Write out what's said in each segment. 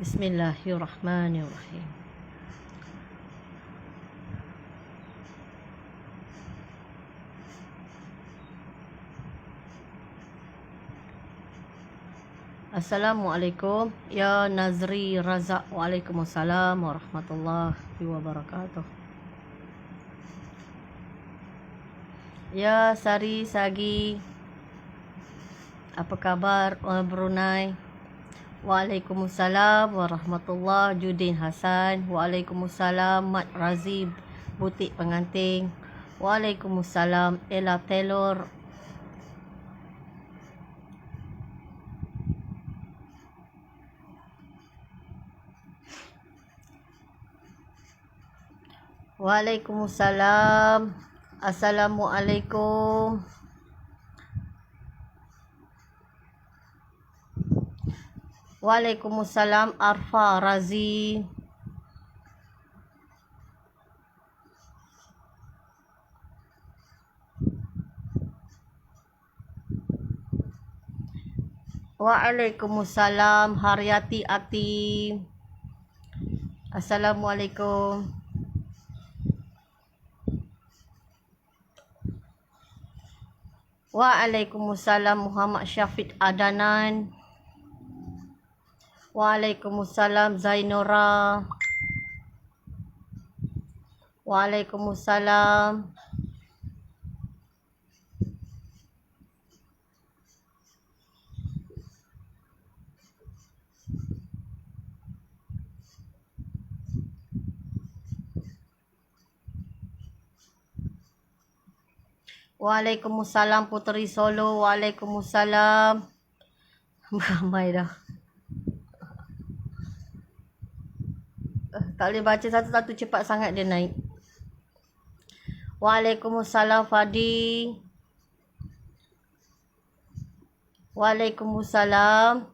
Bismillahirrahmanirrahim. Assalamualaikum ya Nazri Razak. Waalaikumsalam warahmatullahi wabarakatuh. Ya Sari Sagi, apa kabar Brunei? Waalaikumsalam warahmatullahi. Judin Hasan. Waalaikumsalam. Mat Razi Butik Pengantin. Waalaikumsalam. Ella Taylor. Waalaikumsalam. Assalamualaikum. Waalaikumsalam Arfa Razi. Waalaikumsalam Haryati Ati. Assalamualaikum. Waalaikumsalam Muhammad Syafiq Adanan. Waalaikumsalam Zainora. Waalaikumsalam. Waalaikumsalam Puteri Solo. Waalaikumsalam. Ramai dah. Tak boleh baca satu-satu, cepat sangat dia naik. Waalaikumsalam Fadi. Waalaikumsalam.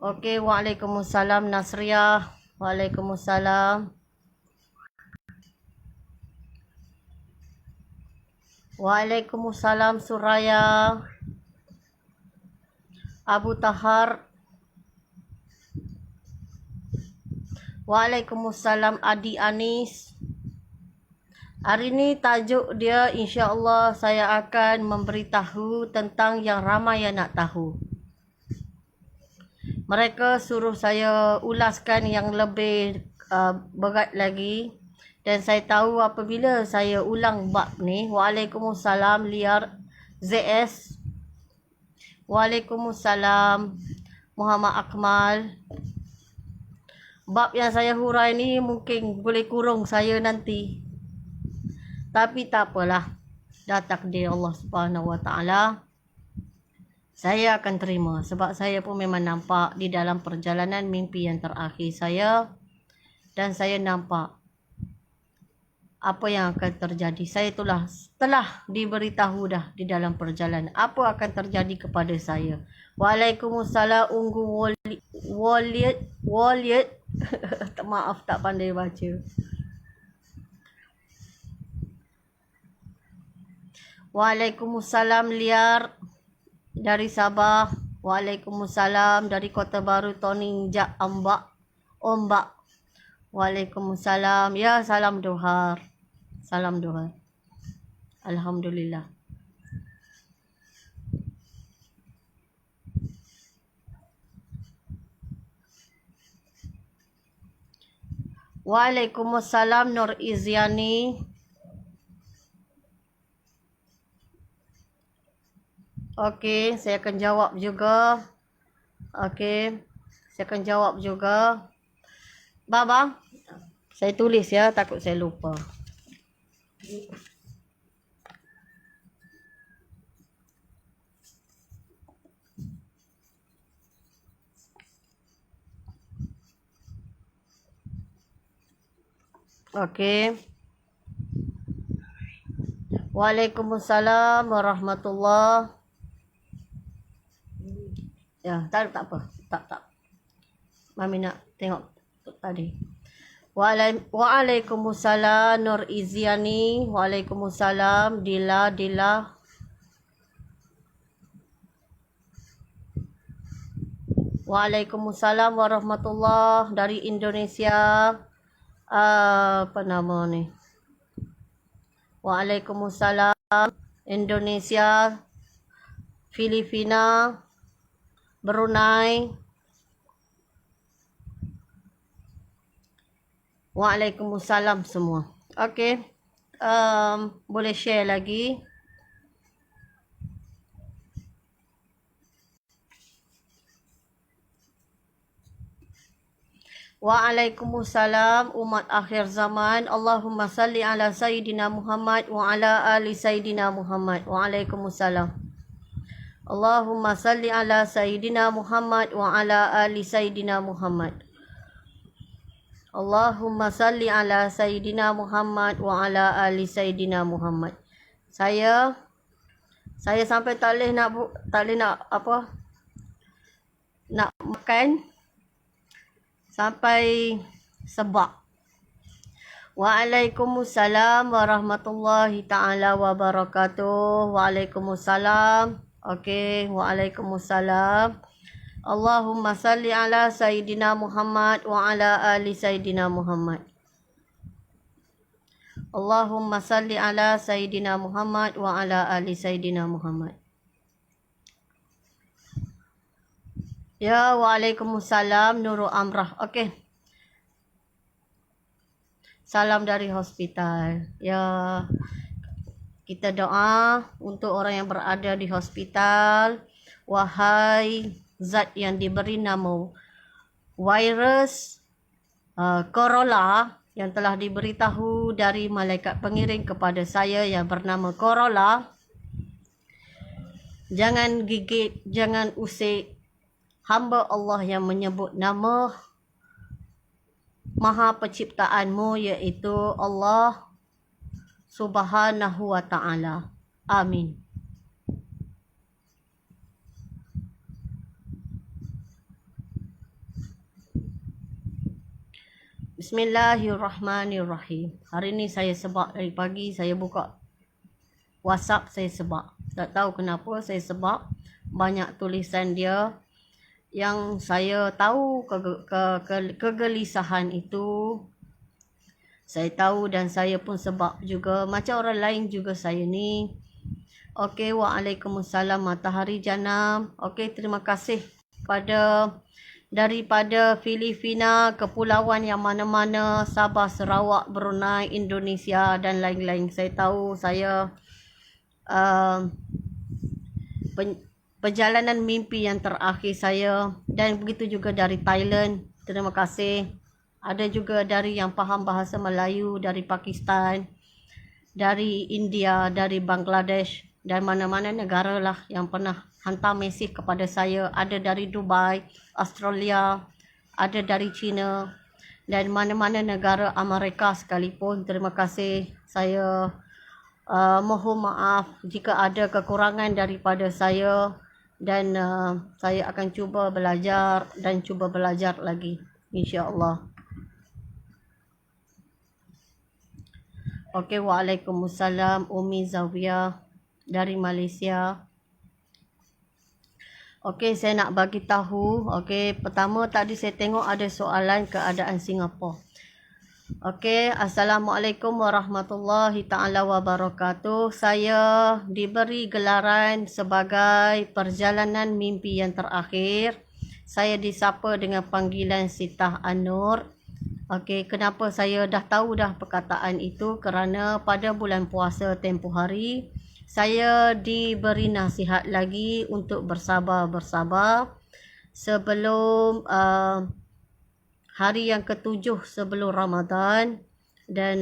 Okey, waalaikumsalam Nasriah. Waalaikumsalam. Waalaikumsalam Suraya. Abu Tahar. Waalaikumsalam Adi Anis. Hari ni tajuk dia, insya-Allah saya akan memberitahu tentang yang ramai yang nak tahu. Mereka suruh saya ulaskan yang lebih berat lagi, dan saya tahu apabila saya ulang bab ni. Waalaikumsalam Liar ZS. Waalaikumsalam Muhammad Akmal. Bab yang saya hurai ni mungkin boleh kurung saya nanti, tapi tak apalah, dah takdir Allah Subhanahu Wa Taala. Saya akan terima, sebab saya pun memang nampak di dalam perjalanan mimpi yang terakhir saya, dan saya nampak apa yang akan terjadi. Saya telah diberitahu dah di dalam perjalanan apa akan terjadi kepada saya. Waalaikumsalam Unggu Waliat. Maaf, tak pandai baca. Waalaikumsalam Liar dari Sabah. Waalaikumsalam dari Kota Baru Tony Jak Ombak. Waalaikumsalam. Ya, salam Dohar. Salam Dohar. Alhamdulillah. Waalaikumsalam Nur Izyani. Okey, saya akan jawab juga. Okey, saya akan jawab juga. Bang, saya tulis ya, takut saya lupa. Okey. Waalaikumsalam warahmatullahi. Ya, tak apa. Tak. Mami nak tengok tadi. Waalaikumsalam Nur Izyani. Waalaikumsalam Dila. Waalaikumsalam warahmatullah dari Indonesia. Apa nama ni? Waalaikumsalam Indonesia, Filipina, Brunei. Waalaikumsalam semua. Okey. Boleh share lagi. Waalaikumsalam umat akhir zaman. Allahumma salli ala Sayyidina Muhammad wa ala ali Sayyidina Muhammad. Waalaikumsalam. Allahumma salli ala Sayyidina Muhammad wa ala ali Sayyidina Muhammad. Allahumma salli ala Sayyidina Muhammad wa ala ali Sayyidina Muhammad. Saya sampai tak boleh nak apa? Nak makan sampai sebab. Waalaikumsalam warahmatullahi ta'ala wabarakatuh. Waalaikumsalam. Okey, waalaikumsalam. Allahumma salli ala Sayyidina Muhammad wa ala ali Sayyidina Muhammad. Allahumma salli ala Sayyidina Muhammad wa ala ali Sayyidina Muhammad. Ya, waalaikumsalam Nurul Amrah. Okey. Salam dari hospital. Ya, kita doa untuk orang yang berada di hospital. Wahai zat yang diberi nama virus corona yang telah diberitahu dari malaikat pengiring kepada saya yang bernama corona. Jangan gigit, jangan usik hamba Allah yang menyebut nama Maha Penciptaanmu, iaitu Allah Subhanahu wa Ta'ala. Amin. Bismillahirrahmanirrahim. Hari ni saya sebab dari pagi saya buka WhatsApp, saya sebab. Tak tahu kenapa saya sebab. Banyak tulisan dia yang saya tahu kegelisahan itu. Saya tahu dan saya pun sebab juga. Macam orang lain juga saya ni. Okey, waalaikumsalam matahari janam. Okey, terima kasih daripada Filipina, kepulauan yang mana-mana, Sabah, Sarawak, Brunei, Indonesia dan lain-lain. Saya tahu saya perjalanan mimpi yang terakhir saya, dan begitu juga dari Thailand. Terima kasih. Ada juga dari yang faham bahasa Melayu, dari Pakistan, dari India, dari Bangladesh dan mana-mana negara lah yang pernah hantar mesej kepada saya. Ada dari Dubai, Australia, ada dari China dan mana-mana negara Amerika sekalipun. Terima kasih. Saya mohon maaf jika ada kekurangan daripada saya. Dan saya akan cuba belajar dan cuba belajar lagi, insya-Allah. Okey, waalaikumsalam Umi Zawiyah dari Malaysia. Okey, saya nak bagi tahu. Okey, pertama tadi saya tengok ada soalan keadaan Singapura. Okey, Assalamualaikum warahmatullahi ta'ala wabarakatuh. Saya diberi gelaran sebagai perjalanan mimpi yang terakhir. Saya disapa dengan panggilan Sitah An-Nur. Okey, kenapa saya dah tahu dah perkataan itu? Kerana pada bulan puasa tempoh hari, saya diberi nasihat lagi untuk bersabar sebelum hari yang ke-7 sebelum Ramadan, dan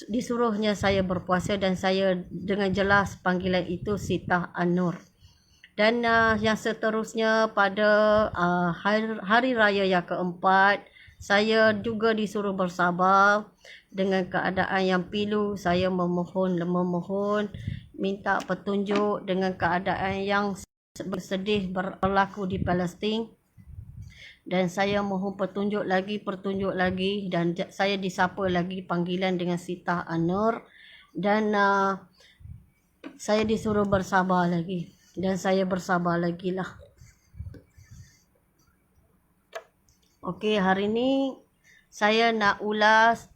disuruhnya saya berpuasa, dan saya dengan jelas panggilan itu Sitah An-Nur. Dan yang seterusnya pada hari raya yang keempat, saya juga disuruh bersabar dengan keadaan yang pilu. Saya memohon minta petunjuk dengan keadaan yang sedih berlaku di Palestin. Dan saya mohon petunjuk lagi, dan saya disapa lagi panggilan dengan Sitah An-Nur, dan saya disuruh bersabar lagi, dan saya bersabar lagi lah. Okey, hari ni saya nak ulas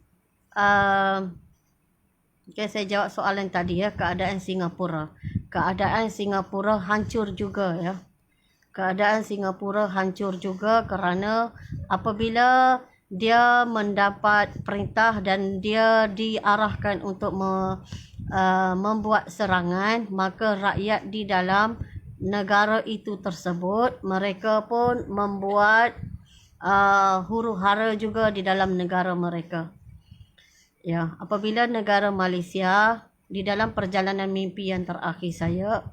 saya jawab soalan tadi ya, keadaan Singapura. Keadaan Singapura hancur juga ya. Keadaan Singapura hancur juga kerana apabila dia mendapat perintah dan dia diarahkan untuk membuat serangan, maka rakyat di dalam negara itu tersebut mereka pun membuat huru-hara juga di dalam negara mereka. Ya, apabila negara Malaysia di dalam perjalanan mimpi yang terakhir saya,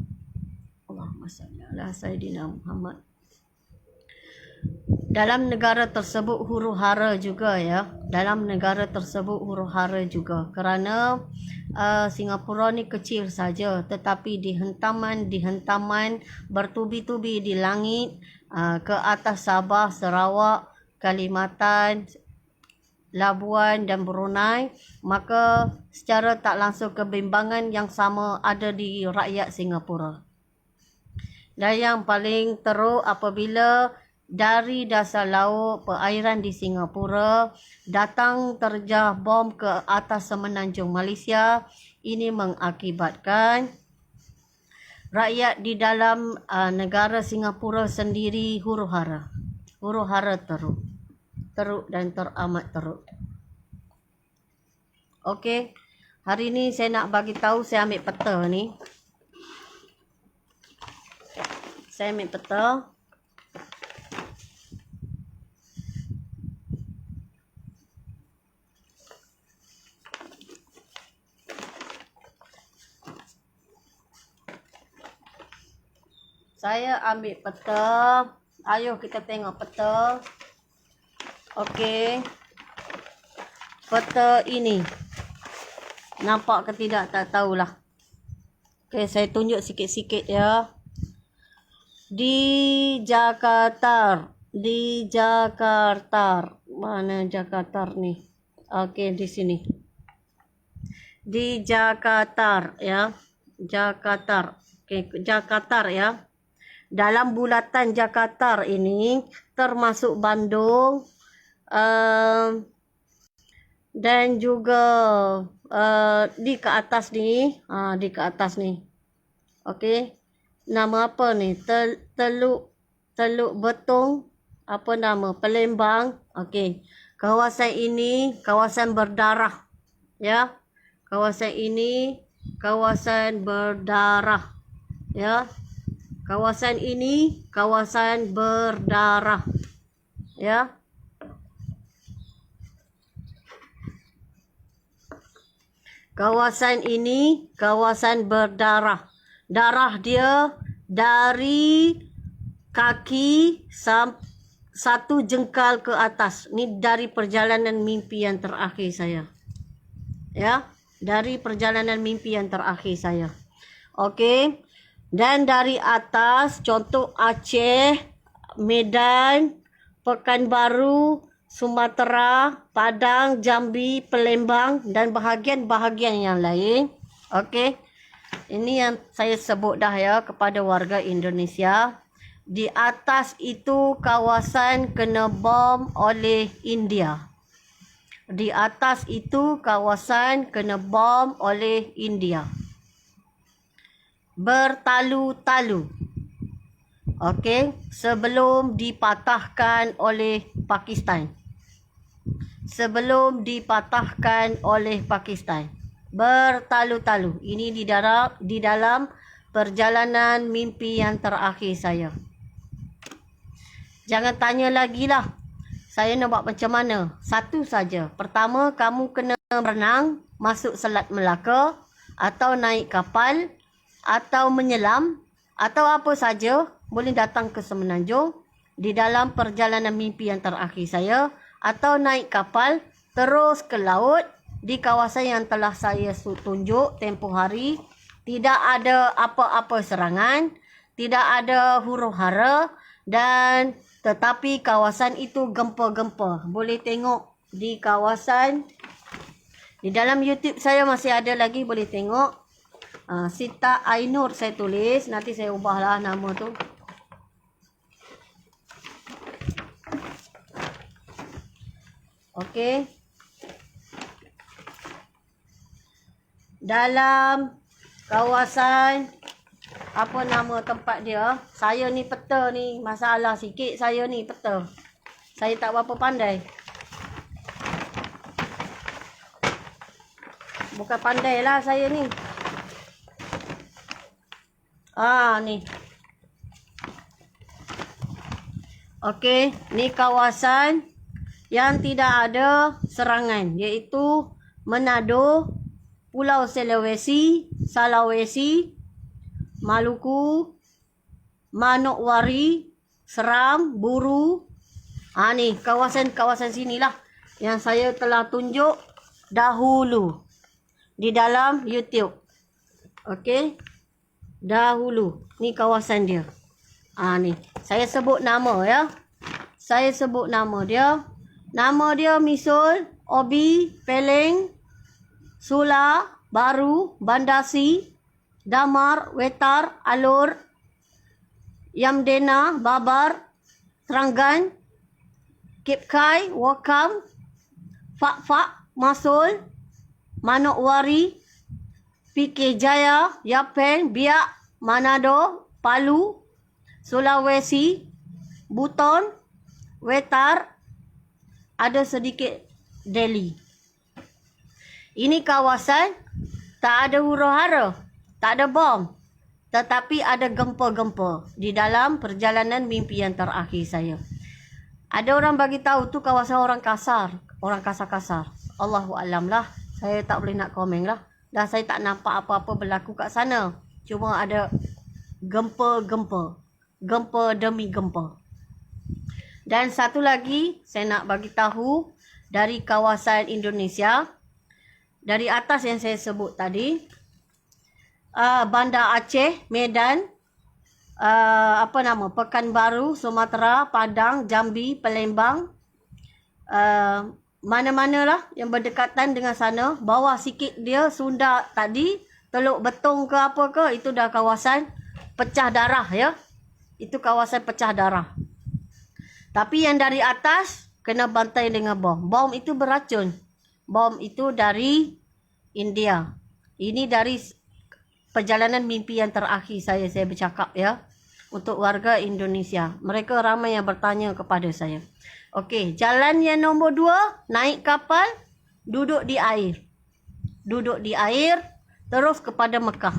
Allahumma salli ala Sayyidina Muhammad. Dalam negara tersebut huru-hara juga ya. Dalam negara tersebut huru-hara juga kerana Singapura ni kecil saja, tetapi di hentaman bertubi-tubi di langit ke atas Sabah, Sarawak, Kalimantan, Labuan dan Brunei, maka secara tak langsung kebimbangan yang sama ada di rakyat Singapura. Dan yang paling teruk apabila dari dasar laut perairan di Singapura datang terjah bom ke atas semenanjung Malaysia, ini mengakibatkan rakyat di dalam negara Singapura sendiri huru-hara. Huru-hara teruk. Teruk dan teramat teruk. Okey, hari ni saya nak bagi tahu, saya ambil peta ni. Saya ambil peta. Saya ambil peta. Ayo kita tengok peta. Okey. Peta ini. Nampak ke tidak? Tak tahulah. Okey, saya tunjuk sikit-sikit ya. Di Jakarta. Mana Jakarta ni? Okey, di sini. Di Jakarta ya. Jakarta. Okey, Jakarta ya. Dalam bulatan Jakarta ini termasuk Bandung, dan juga di ke atas ni, di ke atas ni. Okey. Nama apa ni? Teluk Betong, apa nama? Palembang. Okey. Kawasan ini kawasan berdarah. Ya. Kawasan ini kawasan berdarah. Ya. Kawasan ini kawasan berdarah. Ya. Kawasan ini kawasan berdarah. Darah dia dari kaki satu jengkal ke atas. Ni dari perjalanan mimpi yang terakhir saya. Ya, dari perjalanan mimpi yang terakhir saya. Okey. Dan dari atas contoh Aceh, Medan, Pekanbaru, Sumatera, Padang, Jambi, Palembang dan bahagian-bahagian yang lain. Okey. Ini yang saya sebut dah ya kepada warga Indonesia. Di atas itu kawasan kena bom oleh India. Di atas itu kawasan kena bom oleh India. Bertalu-talu. Okey, sebelum dipatahkan oleh Pakistan. Sebelum dipatahkan oleh Pakistan. Bertalu-talu. Ini di dalam perjalanan mimpi yang terakhir saya. Jangan tanya lagi lah. Saya nak buat macam mana? Satu saja. Pertama, kamu kena berenang, masuk Selat Melaka, atau naik kapal, atau menyelam, atau apa saja boleh datang ke Semenanjung di dalam perjalanan mimpi yang terakhir saya, atau naik kapal terus ke laut di kawasan yang telah saya tunjuk tempoh hari. Tidak ada apa-apa serangan, tidak ada huru-hara, dan tetapi kawasan itu gempa-gempa. Boleh tengok di kawasan, di dalam YouTube saya masih ada lagi, boleh tengok. Sita Ainur saya tulis, nanti saya ubahlah nama tu. Okey. Dalam kawasan, apa nama tempat dia? Saya ni peta ni masalah sikit, saya ni peta. Saya tak berapa pandai. Bukan pandai lah saya ni. Ni. Okey, ni kawasan yang tidak ada serangan, iaitu Manado, Pulau Sulawesi, Maluku, Manokwari, Seram, Buru. Ni kawasan-kawasan sinilah yang saya telah tunjuk dahulu di dalam YouTube. Okey. Dahulu. Ni kawasan dia. Ni. Saya sebut nama ya. Saya sebut nama dia. Nama dia Misul, Obi, Peleng, Sula, Baru, Bandasi, Damar, Wetar, Alur, Yamdena, Babar, Terangan, Kipkai, Wakam, Fak, Masul, Manokwari, PK Jaya, Yapeng, Biak, Manado, Palu, Sulawesi, Buton, Wetar, ada sedikit Delhi. Ini kawasan tak ada huru-hara, tak ada bom, tetapi ada gempa-gempa di dalam perjalanan mimpi yang terakhir saya. Ada orang bagi tahu tu kawasan orang kasar, orang kasar-kasar. Allahu alam lah. Saya tak boleh nak komen lah. Dan saya tak nampak apa-apa berlaku kat sana. Cuma ada gempa-gempa. Gempa demi gempa. Dan satu lagi saya nak bagi tahu dari kawasan Indonesia. Dari atas yang saya sebut tadi. Bandar Aceh, Medan, Pekanbaru, Sumatera, Padang, Jambi, Palembang, mana-manalah yang berdekatan dengan sana. Bawah sikit dia Sunda tadi, Teluk Betong ke apa ke, itu dah kawasan pecah darah ya. Itu kawasan pecah darah. Tapi yang dari atas kena bantai dengan bom. Bom itu beracun. Bom itu dari India. Ini dari perjalanan mimpi yang terakhir saya bercakap ya. Untuk warga Indonesia. Mereka ramai yang bertanya kepada saya. Okey, jalan yang nombor 2, naik kapal, duduk di air. Duduk di air, terus kepada Mekah.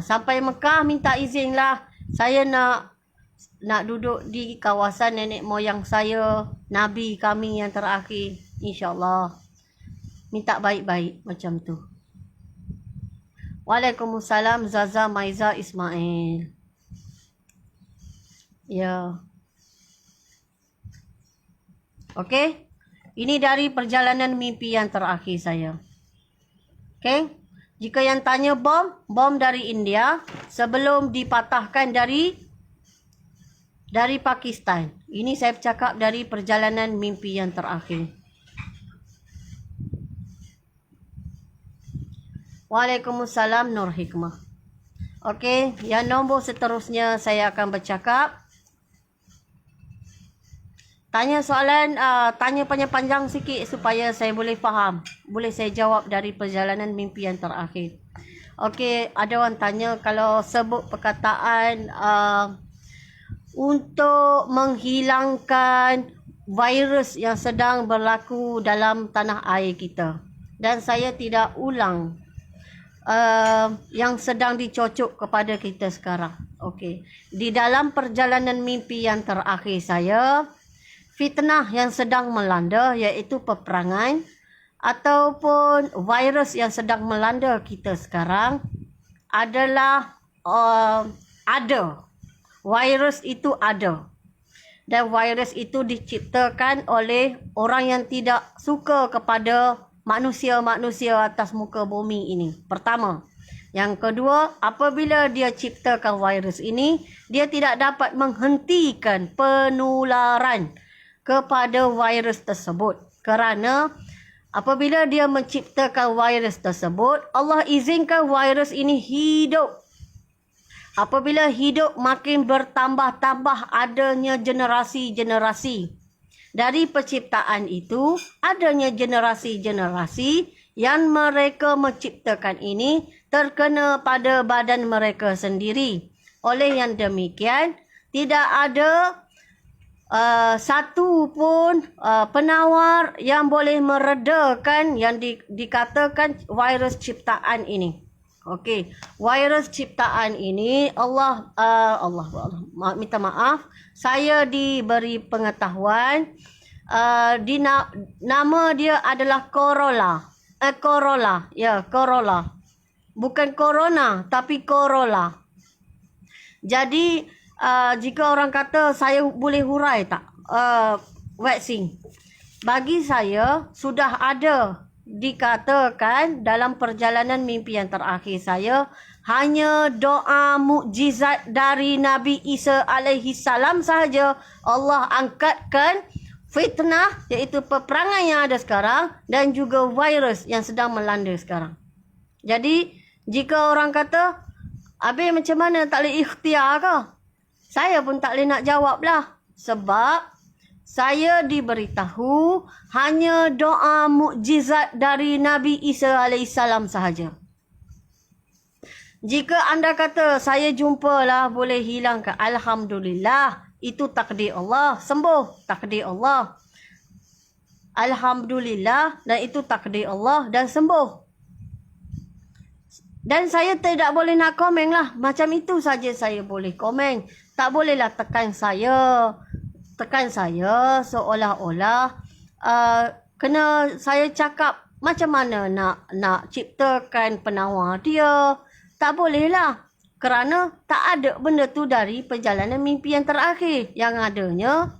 Sampai Mekah minta izin lah. Saya nak duduk di kawasan nenek moyang saya, Nabi kami yang terakhir. InsyaAllah. Minta baik-baik macam tu. Waalaikumsalam Zaza Maiza Ismail. Ya. Okey. Ini dari perjalanan mimpi yang terakhir saya. Okey. Jika yang tanya bom dari India sebelum dipatahkan dari Pakistan. Ini saya bercakap dari perjalanan mimpi yang terakhir. Waalaikumsalam Nur Hikmah. Okey, yang nombor seterusnya saya akan bercakap. Tanya soalan, tanya panjang-panjang sikit supaya saya boleh faham. Boleh saya jawab dari perjalanan mimpi yang terakhir. Okey, ada orang tanya kalau sebut perkataan untuk menghilangkan virus yang sedang berlaku dalam tanah air kita. Dan saya tidak ulang yang sedang dicocok kepada kita sekarang. Okey. Di dalam perjalanan mimpi yang terakhir saya, fitnah yang sedang melanda iaitu peperangan ataupun virus yang sedang melanda kita sekarang adalah ada. Virus itu ada. Dan virus itu diciptakan oleh orang yang tidak suka kepada manusia-manusia atas muka bumi ini. Pertama. Yang kedua, apabila dia ciptakan virus ini, dia tidak dapat menghentikan penularan kepada virus tersebut. Kerana apabila dia menciptakan virus tersebut, Allah izinkan virus ini hidup. Apabila hidup makin bertambah-tambah adanya generasi-generasi. dari penciptaan itu adanya generasi-generasi yang mereka menciptakan ini terkena pada badan mereka sendiri. Oleh yang demikian, tidak ada satu pun penawar yang boleh meredakan yang dikatakan virus ciptaan ini. Okey, virus ciptaan ini Allah minta maaf, saya diberi pengetahuan nama dia adalah Corolla. Corolla, ya, Corolla. Bukan corona tapi Corolla. Jadi jika orang kata saya boleh hurai tak vaksin, bagi saya sudah ada dikatakan dalam perjalanan mimpi yang terakhir saya, hanya doa mukjizat dari Nabi Isa alaihi salam sahaja Allah angkatkan fitnah, iaitu peperangan yang ada sekarang, dan juga virus yang sedang melanda sekarang. Jadi jika orang kata, habis macam mana tak boleh ikhtiar ke? Saya pun tak boleh nak jawab lah. Sebab saya diberitahu hanya doa mukjizat dari Nabi Isa AS sahaja. Jika anda kata saya jumpalah boleh hilangkan, Alhamdulillah, itu takdir Allah. Sembuh, takdir Allah. Alhamdulillah, dan itu takdir Allah dan sembuh. Dan saya tidak boleh nak komen lah. Macam itu saja saya boleh komen. Tak bolehlah tekan saya seolah-olah kena saya cakap macam mana nak ciptakan penawar dia. Tak bolehlah. Kerana tak ada benda tu dari perjalanan mimpi yang terakhir. Yang adanya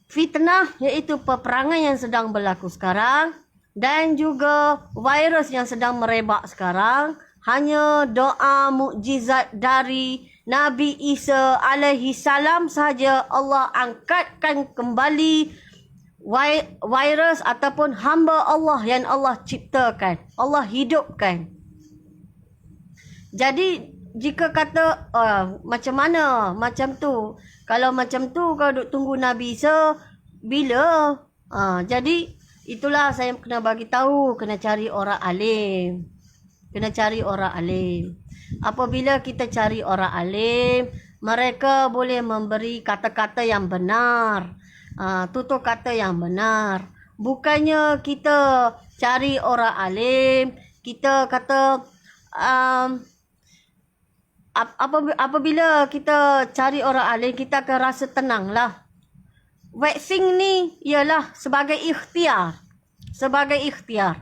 fitnah, iaitu peperangan yang sedang berlaku sekarang, dan juga virus yang sedang merebak sekarang, hanya doa mukjizat dari Nabi Isa alaihi salam sahaja Allah angkatkan kembali virus ataupun hamba Allah yang Allah ciptakan, Allah hidupkan. Jadi jika kata macam mana macam tu, kalau macam tu kau duk tunggu Nabi Isa bila? Jadi itulah saya kena bagi tahu, kena cari orang alim. Kena cari orang alim. Apabila kita cari orang alim, mereka boleh memberi kata-kata yang benar. Tutur kata yang benar. Bukannya kita cari orang alim, kita kata apabila kita cari orang alim, kita akan rasa tenang lah. Vaksin ni ialah sebagai ikhtiar. Sebagai ikhtiar.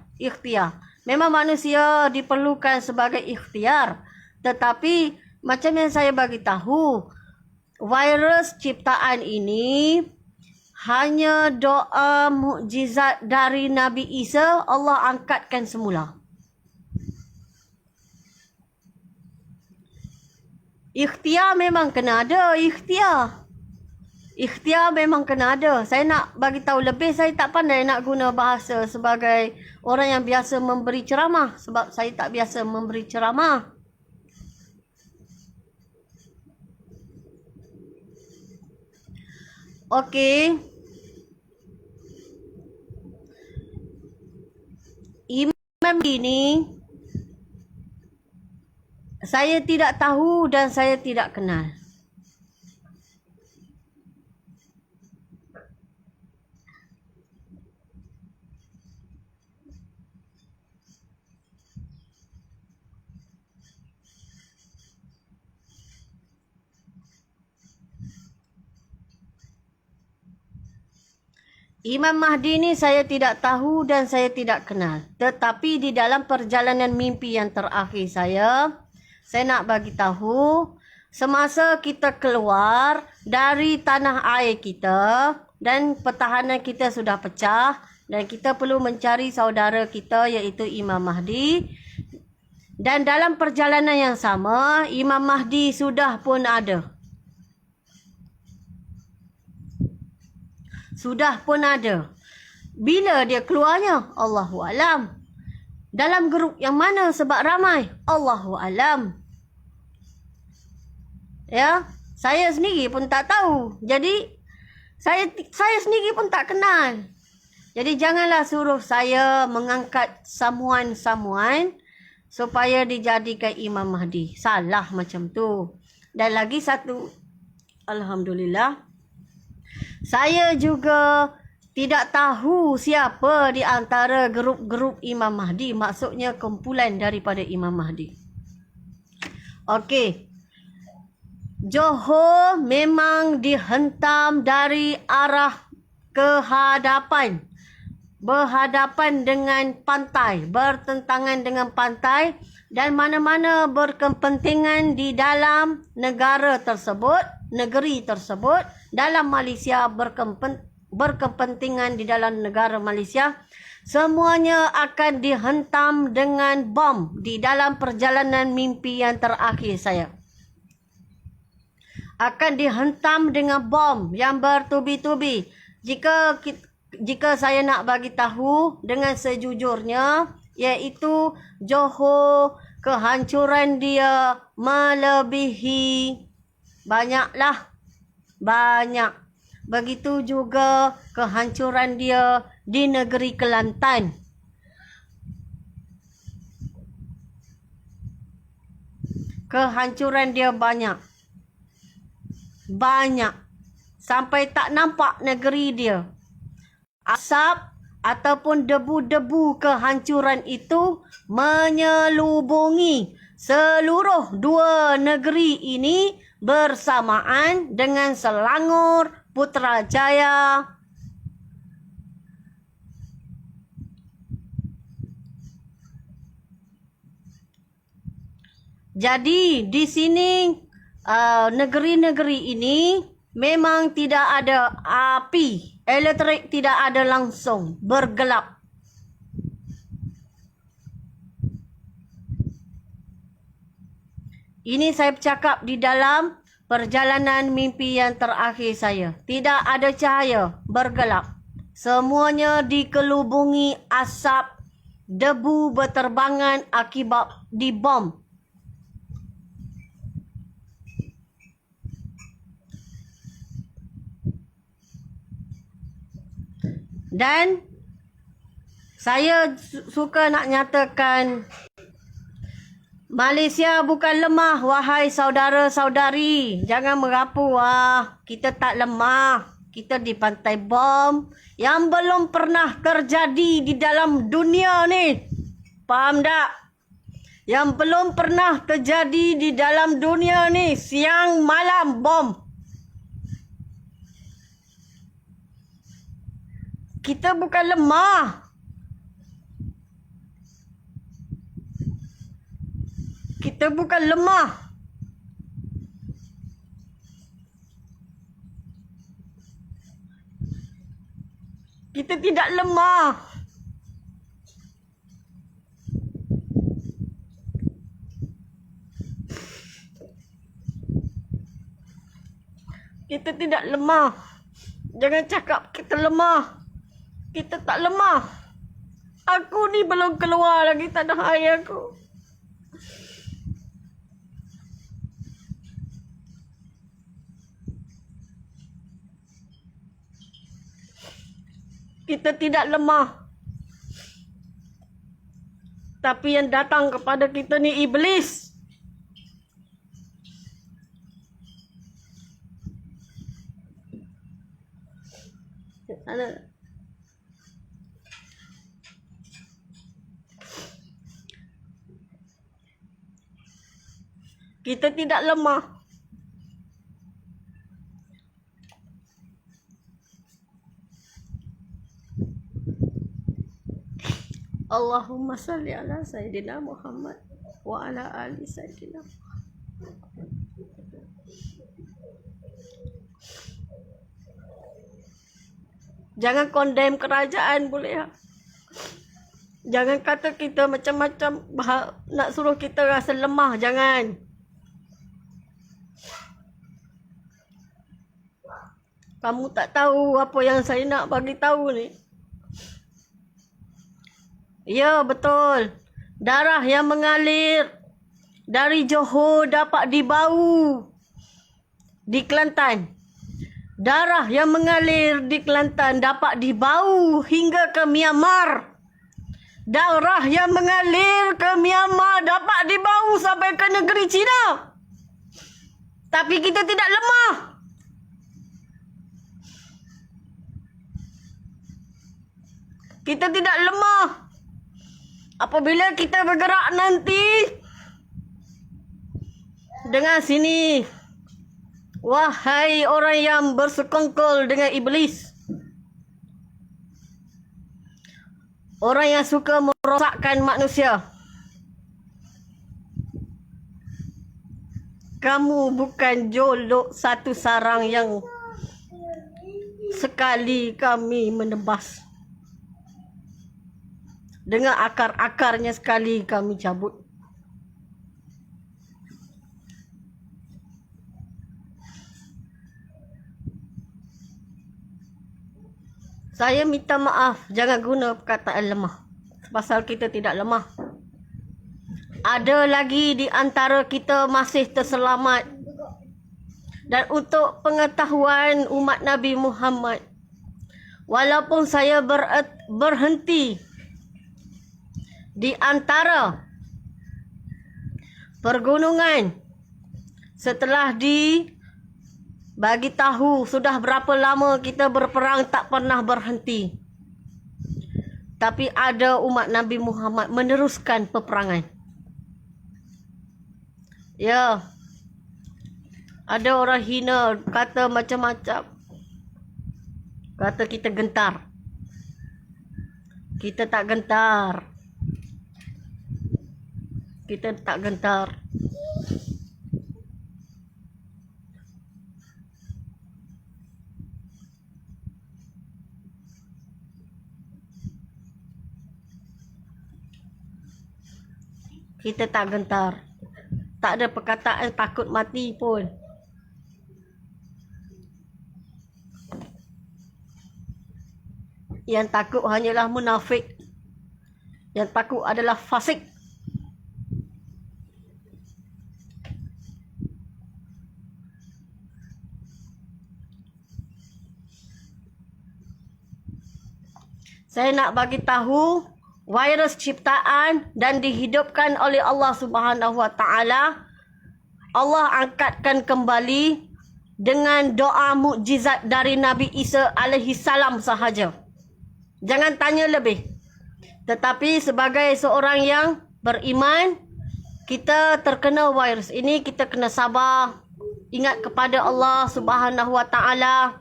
Memang manusia diperlukan sebagai ikhtiar. Tetapi macam yang saya bagi tahu, virus ciptaan ini hanya doa mukjizat dari Nabi Isa Allah angkatkan semula. Ikhtiar memang kena ada, ikhtiar memang kena ada. Saya nak bagi tahu lebih, saya tak pandai nak guna bahasa sebagai orang yang biasa memberi ceramah, sebab saya tak biasa memberi ceramah. Okey. Imam ini saya tidak tahu dan saya tidak kenal. Imam Mahdi ni saya tidak tahu dan saya tidak kenal. Tetapi di dalam perjalanan mimpi yang terakhir saya nak bagi tahu, semasa kita keluar dari tanah air kita dan pertahanan kita sudah pecah dan kita perlu mencari saudara kita iaitu Imam Mahdi. Dan dalam perjalanan yang sama, Imam Mahdi sudah pun ada. Bila dia keluarnya? Allahu alam. Dalam grup yang mana sebab ramai? Allahu alam. Ya, saya sendiri pun tak tahu. Jadi Saya sendiri pun tak kenal. Jadi janganlah suruh saya mengangkat samuan-samuan supaya dijadikan Imam Mahdi. Salah macam tu. Dan lagi satu, alhamdulillah, saya juga tidak tahu siapa di antara grup-grup Imam Mahdi. Maksudnya kumpulan daripada Imam Mahdi. Okey. Johor memang dihentam dari arah kehadapan. Berhadapan dengan pantai. Bertentangan dengan pantai. Dan mana-mana berkepentingan di dalam negara tersebut. Negeri tersebut. Dalam Malaysia berkepentingan di dalam negara Malaysia, semuanya akan dihentam dengan bom di dalam perjalanan mimpi yang terakhir saya. Akan dihentam dengan bom yang bertubi-tubi. Jika saya nak bagi tahu dengan sejujurnya, iaitu Johor kehancuran dia melebihi banyak. Begitu juga kehancuran dia di negeri Kelantan. Kehancuran dia banyak. Sampai tak nampak negeri dia. Asap ataupun debu-debu kehancuran itu menyelubungi seluruh dua negeri ini bersamaan dengan Selangor, Putrajaya. Jadi di sini negeri-negeri ini memang tidak ada api, elektrik tidak ada langsung, bergelap. Ini saya bercakap di dalam perjalanan mimpi yang terakhir saya. Tidak ada cahaya, bergelap. Semuanya dikelubungi asap, debu berterbangan akibat dibom. Dan saya suka nak nyatakan, Malaysia bukan lemah, wahai saudara-saudari. Jangan merapu, kita tak lemah. Kita di pantai bom yang belum pernah terjadi di dalam dunia ni. Faham tak? Yang belum pernah terjadi di dalam dunia ni. Siang malam bom. Kita bukan lemah. Kita bukan lemah. Kita tidak lemah. Kita tidak lemah. Jangan cakap kita lemah. Kita tak lemah. Aku ni belum keluar lagi tanah air aku. Kita tidak lemah. Tapi yang datang kepada kita ni iblis. Kita tidak lemah. Allahumma salli ala Sayyidina Muhammad wa ala ali Sayyidina Muhammad. Jangan condemn kerajaan, boleh tak? Jangan kata kita macam-macam, nak suruh kita rasa lemah, jangan. Kamu tak tahu apa yang saya nak bagi tahu ni. Ya, betul. Darah yang mengalir dari Johor dapat dibau di Kelantan. Darah yang mengalir di Kelantan dapat dibau hingga ke Myanmar. Darah yang mengalir ke Myanmar dapat dibau sampai ke negeri China. Tapi kita tidak lemah. Kita tidak lemah. Apabila kita bergerak nanti dengan sini, wahai orang yang bersekongkol dengan iblis, orang yang suka merosakkan manusia, kamu bukan jolok satu sarang yang sekali kami menebas. Dengan akar-akarnya sekali kami cabut. Saya minta maaf, jangan guna perkataan lemah. Pasal kita tidak lemah. Ada lagi di antara kita masih terselamat. Dan untuk pengetahuan umat Nabi Muhammad, walaupun saya berhenti di antara pergunungan setelah bagi tahu sudah berapa lama kita berperang tak pernah berhenti. Tapi ada umat Nabi Muhammad meneruskan peperangan. Ya. Ada orang hina, kata macam-macam. Kata kita gentar. Kita tak gentar. Kita tak gentar. Kita tak gentar. Tak ada perkataan takut mati pun. Yang takut hanyalah munafik. Yang takut adalah fasik. Saya nak bagi tahu virus ciptaan dan dihidupkan oleh Allah Subhanahu Wa Taala. Allah angkatkan kembali dengan doa mukjizat dari Nabi Isa alaihi salam sahaja. Jangan tanya lebih. Tetapi sebagai seorang yang beriman, kita terkena virus ini, kita kena sabar, ingat kepada Allah Subhanahu Wa Taala.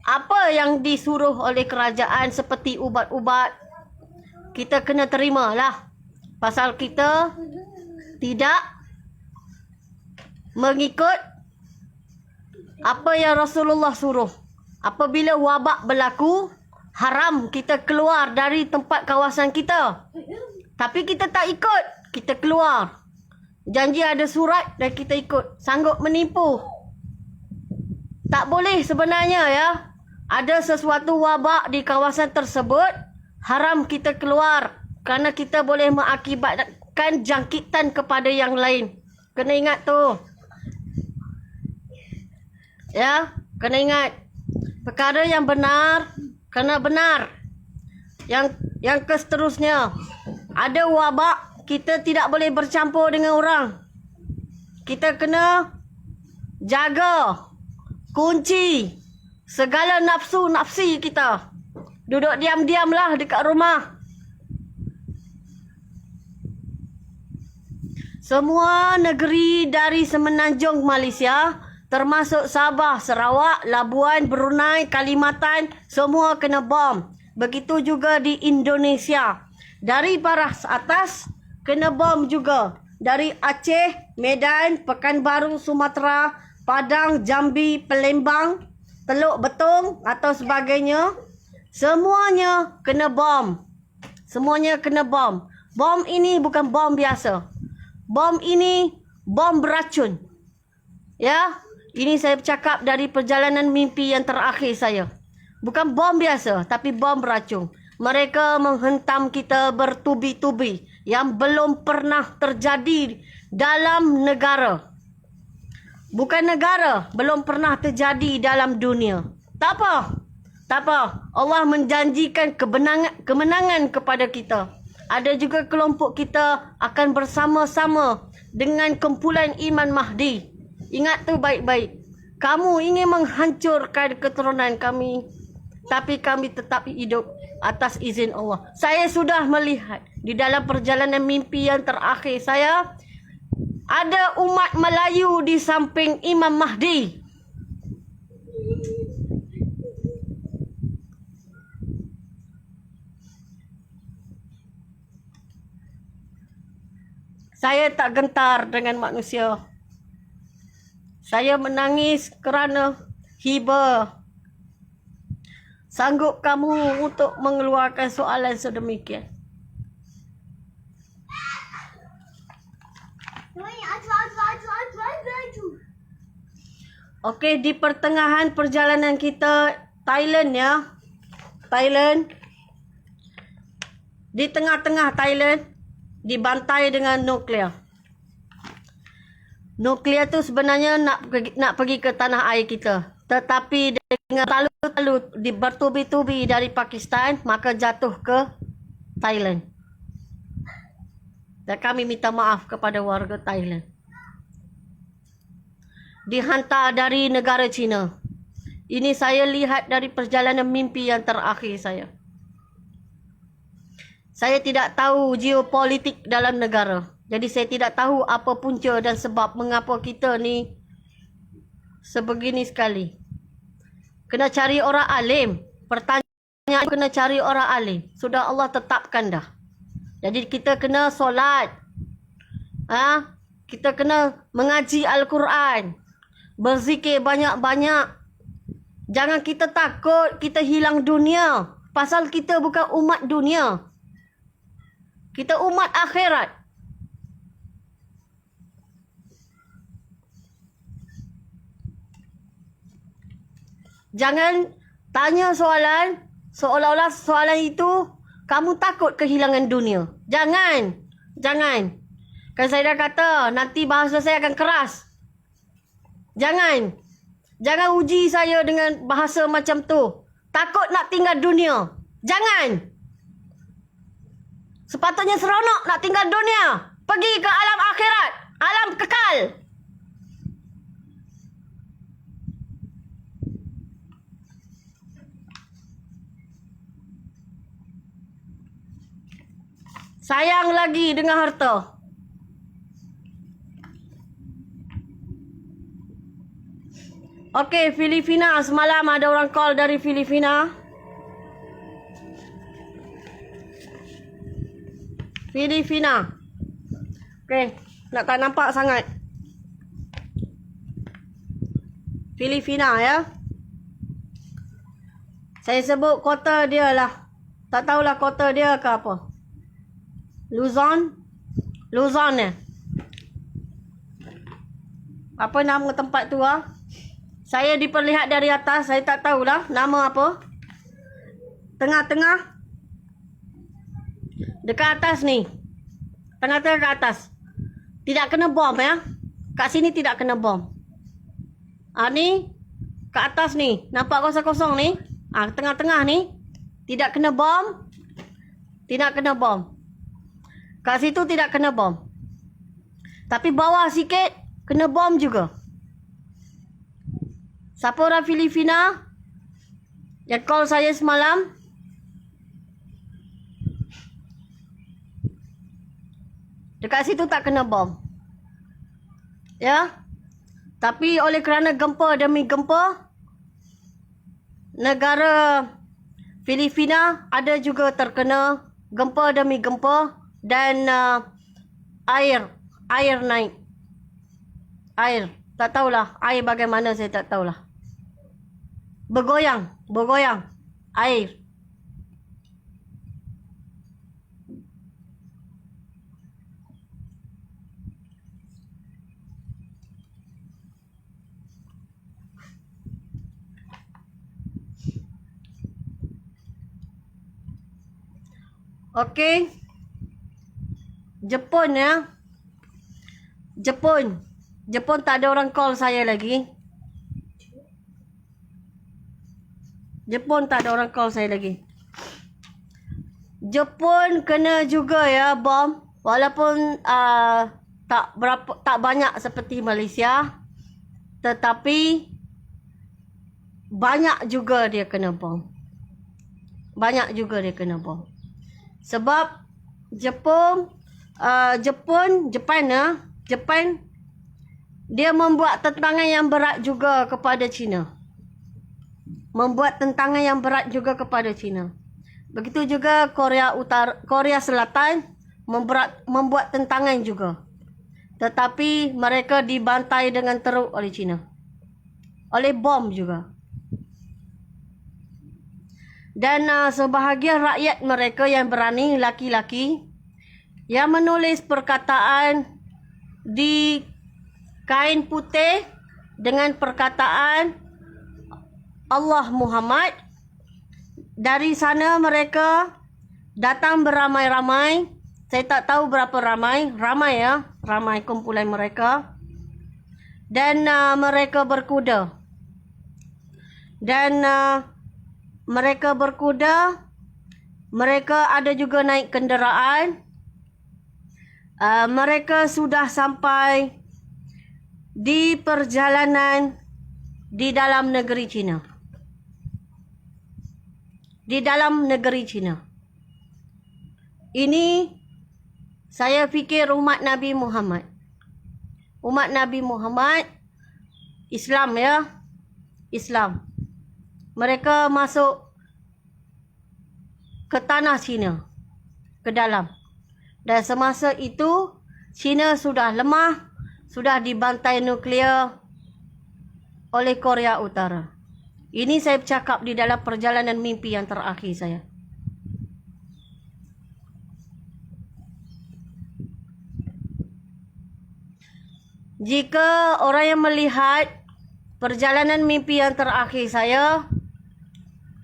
Apa yang disuruh oleh kerajaan seperti ubat-ubat, kita kena terimalah. Pasal kita tidak mengikut apa yang Rasulullah suruh. Apabila wabak berlaku, haram kita keluar dari tempat kawasan kita. Tapi kita tak ikut, kita keluar. Janji ada surat dan kita ikut. Sanggup menipu. Tak boleh sebenarnya ya. Ada sesuatu wabak di kawasan tersebut, haram kita keluar. Kerana kita boleh mengakibatkan jangkitan kepada yang lain. Kena ingat tu. Ya, kena ingat. Perkara yang benar, kena benar. Yang seterusnya, ada wabak, kita tidak boleh bercampur dengan orang. Kita kena jaga, kunci segala nafsu-nafsi kita. Duduk diam-diamlah dekat rumah. Semua negeri dari Semenanjung Malaysia, termasuk Sabah, Sarawak, Labuan, Brunei, Kalimantan, semua kena bom. Begitu juga di Indonesia. Dari paras atas, kena bom juga. Dari Aceh, Medan, Pekanbaru, Sumatera, Padang, Jambi, Palembang, Teluk Betung atau sebagainya, semuanya kena bom. Semuanya kena bom. Bom ini bukan bom biasa. Bom ini bom beracun. Ya, ini saya bercakap dari perjalanan mimpi yang terakhir saya. Bukan bom biasa, tapi bom beracun. Mereka menghentam kita bertubi-tubi yang belum pernah terjadi dalam negara. Bukan negara. Belum pernah terjadi dalam dunia. Tak apa. Tak apa. Allah menjanjikan kemenangan kepada kita. Ada juga kelompok kita akan bersama-sama dengan kumpulan Iman Mahdi. Ingat tu baik-baik. Kamu ingin menghancurkan keturunan kami, tapi kami tetap hidup atas izin Allah. Saya sudah melihat di dalam perjalanan mimpi yang terakhir saya, ada umat Melayu di samping Imam Mahdi. Saya tak gentar dengan manusia. Saya menangis kerana hiba. Sanggup kamu untuk mengeluarkan soalan sedemikian? Okey, di pertengahan perjalanan kita Thailand ya. Thailand. Di tengah-tengah Thailand dibantai dengan nuklear. Nuklear tu sebenarnya nak pergi ke tanah air kita. Tetapi dengan lalu bertubi-tubi dari Pakistan, maka jatuh ke Thailand. Dan kami minta maaf kepada warga Thailand. Dihantar dari negara China. Ini saya lihat dari perjalanan mimpi yang terakhir saya. Saya tidak tahu geopolitik dalam negara. Jadi saya tidak tahu apa punca dan sebab mengapa kita ni sebegini sekali. Kena cari orang alim. Pertanyaan kena cari orang alim. Sudah Allah tetapkan dah. Jadi kita kena solat. Kita kena mengaji Al-Quran. Berzikir banyak-banyak. Jangan kita takut kita hilang dunia. Pasal kita bukan umat dunia. Kita umat akhirat. Jangan tanya soalan seolah-olah soalan itu kamu takut kehilangan dunia. Jangan. Jangan. Kan saya dah kata nanti bahasa saya akan keras. Jangan. Jangan uji saya dengan bahasa macam tu. Takut nak tinggal dunia. Jangan. Sepatutnya seronok nak tinggal dunia. Pergi ke alam akhirat. Alam kekal. Sayang lagi dengan harta. Okey, Filipina. Semalam ada orang call dari Filipina. Filipina. Okey, nak tak nampak sangat. Filipina ya. Saya sebut kota dia lah. Tak tahulah kota dia ke apa. Luzon? Luzon eh? Apa nama tempat tu ah? Saya diperlihat dari atas, saya tak tahulah nama apa. Tengah-tengah. Dekat atas ni. Tengah-tengah ke atas. Tidak kena bom ya. Kat sini tidak kena bom. Ni. Kat atas ni. Nampak kosong-kosong ni. Tengah-tengah ni. Tidak kena bom. Tidak kena bom. Kat situ tidak kena bom. Tapi bawah sikit kena bom juga. Siapa orang Filipina yang call saya semalam? Dekat situ tak kena bom. Ya. Tapi oleh kerana gempa demi gempa, negara Filipina ada juga terkena gempa demi gempa. Dan air naik. Air. Tak tahulah. Air bagaimana saya tak tahulah. Bergoyang. Air. Okey. Jepun ya. Jepun. Jepun tak ada orang call saya lagi. Jepun tak ada orang call saya lagi. Jepun kena juga ya bom. Walaupun tak banyak seperti Malaysia, tetapi banyak juga dia kena bom. Banyak juga dia kena bom. Sebab Jepun dia membuat tentangan yang berat juga kepada China. Membuat tentangan yang berat juga kepada China. Begitu juga Korea Selatan membuat tentangan juga. Tetapi mereka dibantai dengan teruk oleh China. Oleh bom juga. Dan sebahagian rakyat mereka yang berani, laki-laki, yang menulis perkataan di kain putih dengan perkataan Allah Muhammad. Dari sana mereka datang beramai-ramai. Saya tak tahu berapa ramai. Ramai ya. Ramai kumpulan mereka. Dan mereka berkuda. Dan mereka berkuda. Mereka ada juga naik kenderaan. Mereka sudah sampai di perjalanan di dalam negeri China. Di dalam negeri China. Ini saya fikir umat Nabi Muhammad. Umat Nabi Muhammad Islam ya. Islam. Mereka masuk ke tanah China. Ke dalam. Dan semasa itu China sudah lemah. Sudah dibantai nuklear oleh Korea Utara. Ini saya bercakap di dalam perjalanan mimpi yang terakhir saya. Jika orang yang melihat perjalanan mimpi yang terakhir saya,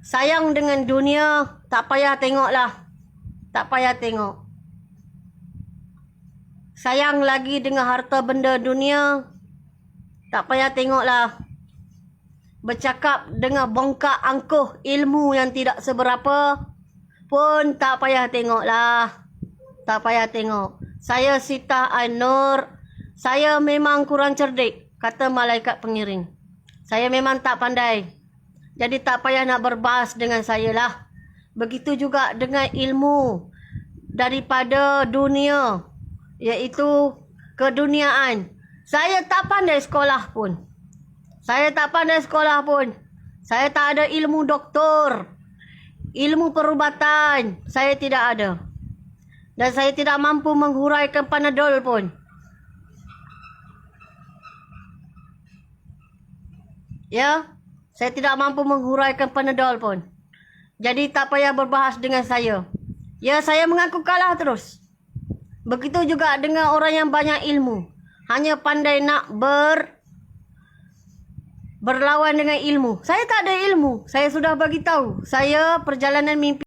sayang dengan dunia, tak payah tengoklah. Tak payah tengok. Sayang lagi dengan harta benda dunia, tak payah tengoklah. Bercakap dengan bongkak angkuh ilmu yang tidak seberapa pun tak payah tengoklah. Tak payah tengok. Saya Sita An-Nur. Saya memang kurang cerdik, kata malaikat pengiring. Saya memang tak pandai. Jadi tak payah nak berbahas dengan saya lah. Begitu juga dengan ilmu daripada dunia, iaitu keduniaan. Saya tak pandai sekolah pun. Saya tak pandai sekolah pun. Saya tak ada ilmu doktor. Ilmu perubatan. Saya tidak ada. Dan saya tidak mampu menghuraikan Panadol pun. Ya. Saya tidak mampu menghuraikan Panadol pun. Jadi tak payah berbahas dengan saya. Ya, saya mengaku kalah terus. Begitu juga dengan orang yang banyak ilmu. Hanya pandai nak berlawan dengan ilmu. Saya tak ada ilmu. Saya sudah bagi tahu. Saya perjalanan mimpi.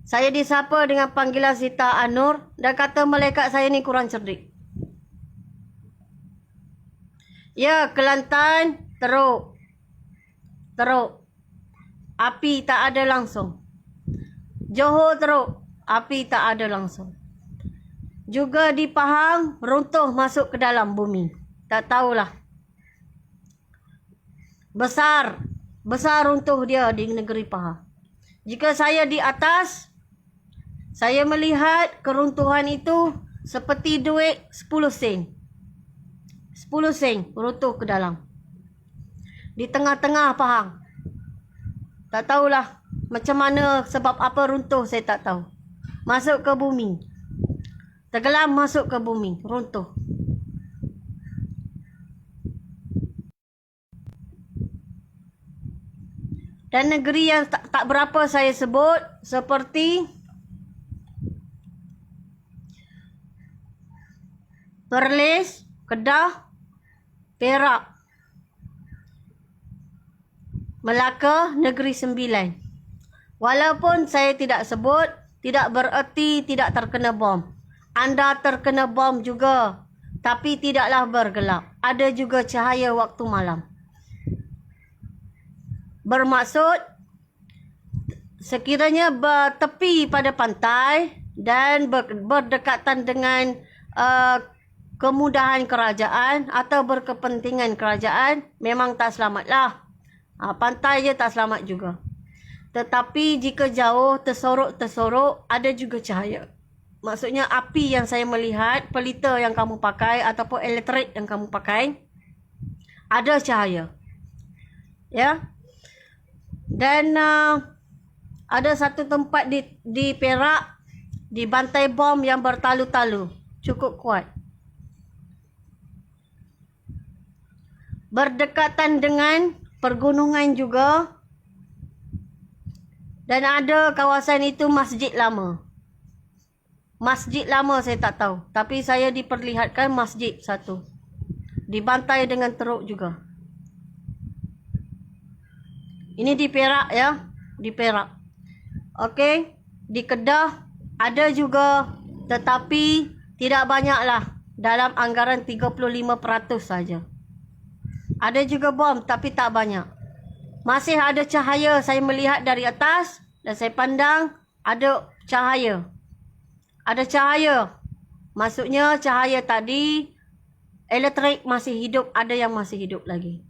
Saya disapa dengan panggilan Sita An-Nur dan kata malaikat saya ni kurang cerdik. Ya, Kelantan teruk. Teruk. Api tak ada langsung. Johor teruk. Api tak ada langsung. Juga di Pahang runtuh masuk ke dalam bumi. Tak tahulah. Besar runtuh dia di negeri Pahang. Jika saya di atas, saya melihat keruntuhan itu seperti duit 10 sen. 10 sen runtuh ke dalam. Di tengah-tengah Pahang. Tak tahulah macam mana, sebab apa runtuh saya tak tahu. Masuk ke bumi. Tenggelam masuk ke bumi, runtuh. Dan negeri yang tak berapa saya sebut seperti Perlis, Kedah, Perak, Melaka, Negeri Sembilan. Walaupun saya tidak sebut, tidak bererti tidak terkena bom. Anda terkena bom juga. tapi tidaklah bergelap. Ada juga cahaya waktu malam. Bermaksud, sekiranya bertepi pada pantai dan berdekatan dengan kemudahan kerajaan atau berkepentingan kerajaan, memang tak selamatlah. Pantai je tak selamat juga. Tetapi jika jauh, tersorok-tersorok, ada juga cahaya. Maksudnya api yang saya melihat, pelita yang kamu pakai ataupun elektrik yang kamu pakai, ada cahaya. Ya. Dan ada satu tempat di Perak, dibantai bom yang bertalu-talu. Cukup kuat. Berdekatan dengan pergunungan juga. Dan ada kawasan itu masjid lama. Masjid lama saya tak tahu. Tapi saya diperlihatkan masjid satu. Dibantai dengan teruk juga. Ini di Perak ya. Di Perak. Okey. Di Kedah ada juga. Tetapi tidak banyaklah. Dalam anggaran 35% saja. Ada juga bom tapi tak banyak. Masih ada cahaya. Saya melihat dari atas. Dan saya pandang ada cahaya. Ada cahaya. Maksudnya cahaya tadi, elektrik masih hidup, ada yang masih hidup lagi.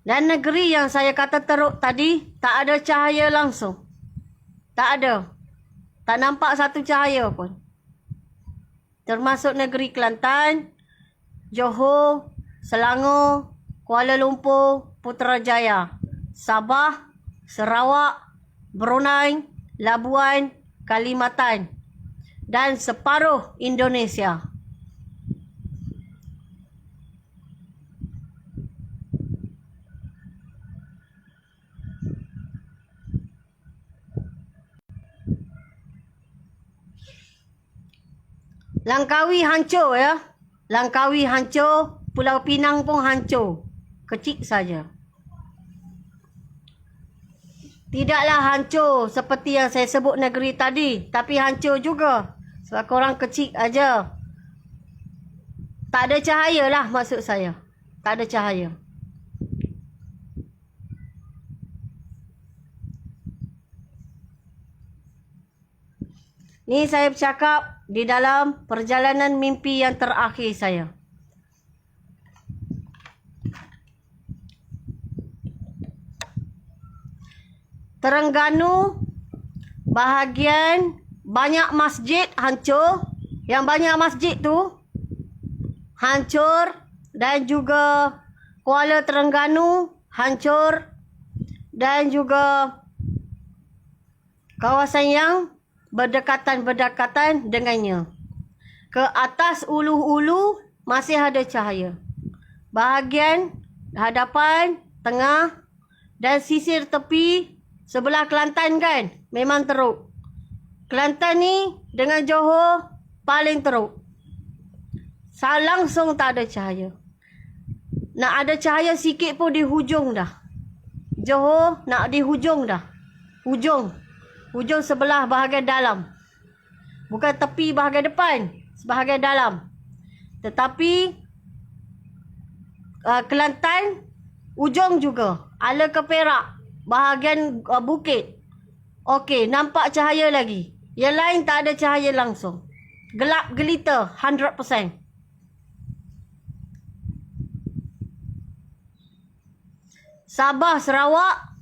Dan negeri yang saya kata teruk tadi, tak ada cahaya langsung. Tak ada. Tak nampak satu cahaya pun. Termasuk negeri Kelantan, Johor, Selangor, Kuala Lumpur, Putrajaya, Sabah, Sarawak, Brunei, Labuan, Kalimantan dan separuh Indonesia. Langkawi hancur ya. Langkawi hancur, Pulau Pinang pun hancur. Kecil saja. Tidaklah hancur seperti yang saya sebut negeri tadi. Tapi hancur juga. Sebab korang kecil aja. Tak ada cahaya lah maksud saya. Tak ada cahaya. Ni saya bercakap di dalam perjalanan mimpi yang terakhir saya. Terengganu, bahagian banyak masjid hancur. Yang banyak masjid tu hancur. Dan juga Kuala Terengganu hancur. Dan juga kawasan yang berdekatan-berdekatan dengannya. Ke atas ulu-ulu masih ada cahaya. Bahagian hadapan, tengah dan sisir tepi sebelah Kelantan kan memang teruk. Kelantan ni dengan Johor paling teruk. Langsung tak ada cahaya. Nak ada cahaya sikit pun di hujung dah. Johor nak di hujung dah. Hujung sebelah bahagian dalam. Bukan tepi bahagian depan. Bahagian dalam. Tetapi Kelantan ujung juga. Ala ke Perak. Bahagian bukit. Okey, nampak cahaya lagi. Yang lain tak ada cahaya langsung. Gelap gelita 100%. Sabah, Sarawak,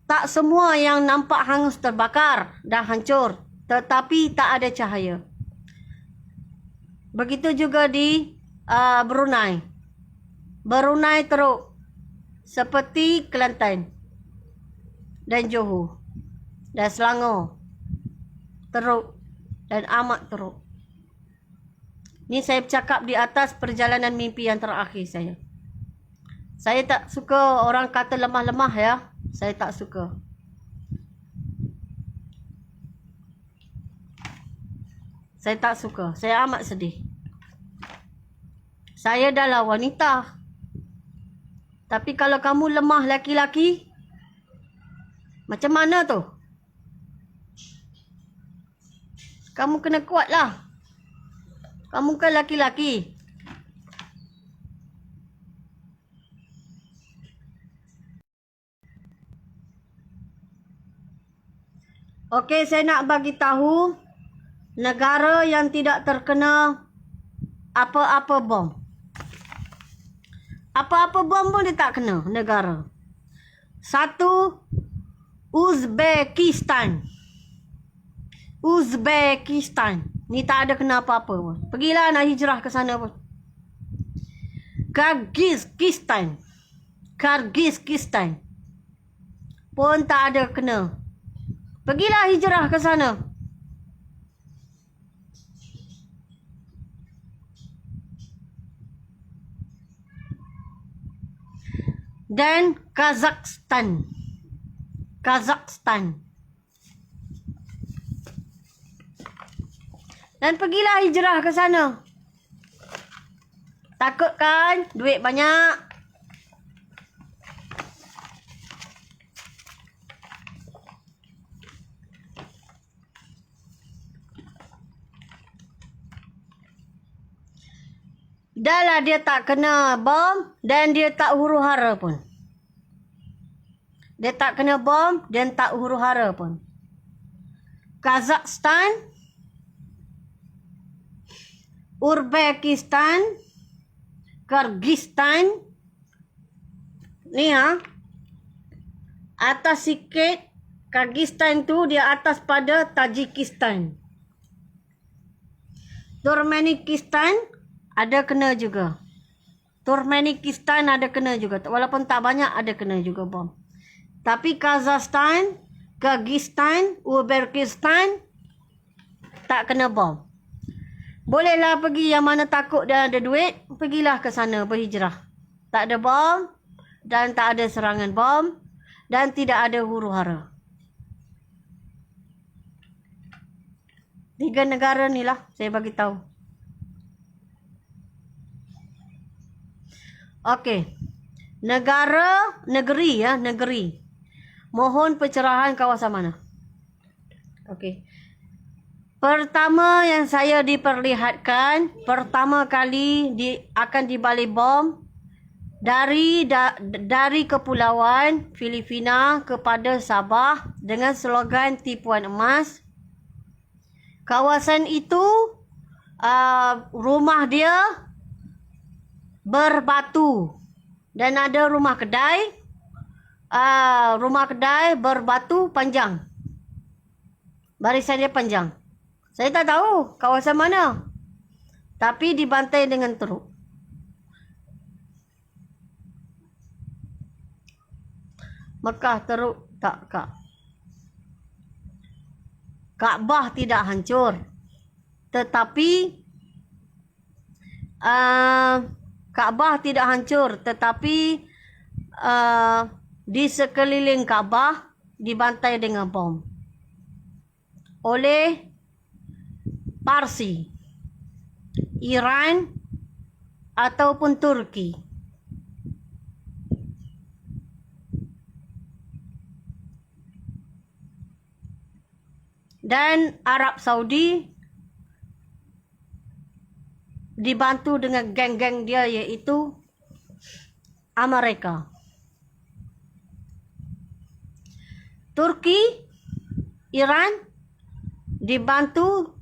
tak semua yang nampak hangus terbakar dah hancur. Tetapi tak ada cahaya. Begitu juga di Brunei. Brunei teruk. Seperti Kelantan. Dan Johor. Dan Selangor. Teruk. Dan amat teruk. Ni saya bercakap di atas perjalanan mimpi yang terakhir saya. Saya tak suka orang kata lemah-lemah ya. Saya tak suka. Saya tak suka. Saya amat sedih. Saya adalah wanita. Tapi kalau kamu lemah laki-laki, macam mana tu? Kamu kena kuat lah. Kamu kan laki-laki. Okey, saya nak bagi tahu negara yang tidak terkena apa-apa bom. Apa-apa bom pun dia tak kena negara. 1, Uzbekistan. Uzbekistan. Ni tak ada kena apa-apa pun. Pergilah nak hijrah ke sana pun. Kyrgyzstan. Kyrgyzstan. Pun tak ada kena. Pergilah hijrah ke sana. Dan Kazakhstan. Kazakhstan. Dan pergilah hijrah ke sana. Takut kan? Duit banyak. Dah lah dia tak kena bom dan dia tak huru-hara pun. Dia tak kena bom dan tak huru-hara pun. Kazakhstan, Uzbekistan, Kyrgyzstan. Ni atas sikit. Kyrgyzstan tu dia atas pada Tajikistan. Turkmenistan ada kena juga. Turkmenistan ada kena juga. Walaupun tak banyak ada kena juga bom. Tapi Kazakhstan, Kyrgyzstan, Uzbekistan tak kena bom. Bolehlah pergi yang mana takut dan ada duit, pergilah ke sana berhijrah. Tak ada bom dan tak ada serangan bom dan tidak ada huru-hara. 3 negara ni lah saya bagi tahu. Okey. Negeri. Mohon pencerahan kawasan mana? Okey. Pertama yang saya diperlihatkan, pertama kali akan dibalik bom dari kepulauan Filipina kepada Sabah dengan slogan tipuan emas. Kawasan itu rumah dia berbatu dan ada rumah kedai. Rumah kedai berbatu panjang. Barisan dia panjang. Saya tak tahu kawasan mana. Tapi dibantai dengan teruk. Mekah teruk tak, Kak? Kaabah tidak hancur. Tetapi Kaabah tidak hancur. Tetapi di sekeliling Kaabah dibantai dengan bom. Oleh Parsi, Iran ataupun Turki. Dan Arab Saudi dibantu dengan geng-geng dia iaitu Amerika. Turki, Iran dibantu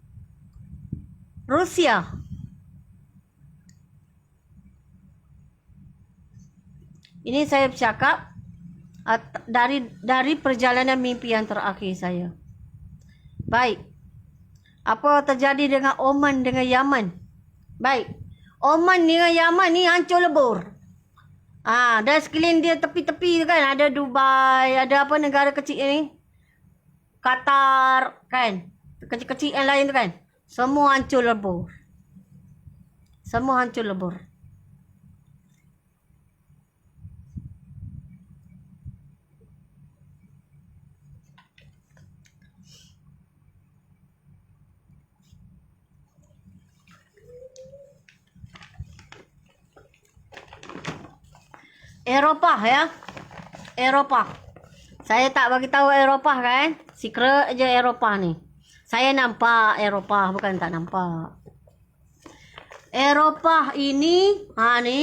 Rusia. Ini saya bercakap dari perjalanan mimpi yang terakhir saya. Baik. Apa terjadi dengan Oman dengan Yaman? Baik. Oman dengan Yaman ni hancur lebur. Dan sekeliling dia tepi-tepi kan ada Dubai, ada apa negara kecil ni? Qatar kan. Kecil-kecil yang lain tu kan. Semua hancur lebur. Semua hancur lebur. Eropah ya. Eropah. Saya tak bagi tahu Eropah kan. Secret aja Eropah ni. Saya nampak Eropah bukan tak nampak. Eropah ini, ni.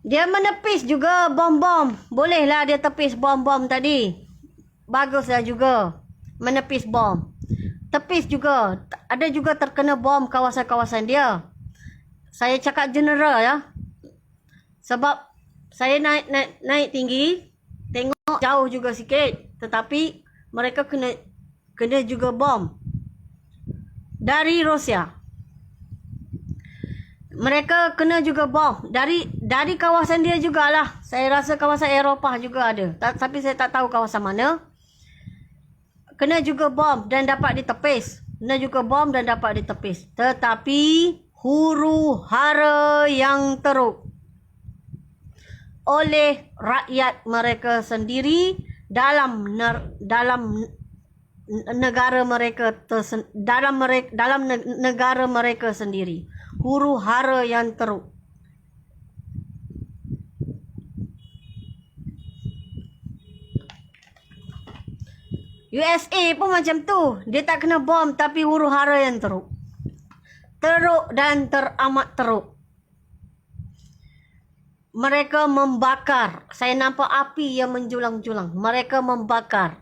Dia menepis juga bom-bom. Bolehlah dia tepis bom-bom tadi. Baguslah juga menepis bom. Tepis juga. Ada juga terkena bom kawasan-kawasan dia. Saya cakap general ya. Sebab saya naik tinggi. Tengok jauh juga sikit. Tetapi mereka kena juga bom. Dari Rusia. Mereka kena juga bom dari kawasan dia jugalah. Saya rasa kawasan Eropah juga ada. Tapi saya tak tahu kawasan mana. Kena juga bom dan dapat ditepis. Kena juga bom dan dapat ditepis. Tetapi huru hara yang teruk oleh rakyat mereka sendiri dalam negara mereka dalam negara mereka sendiri. Huru hara yang teruk. USA pun macam tu. Dia tak kena bom tapi huru hara yang teruk. Teruk dan teramat teruk. Mereka membakar. Saya nampak api yang menjulang-julang. Mereka membakar.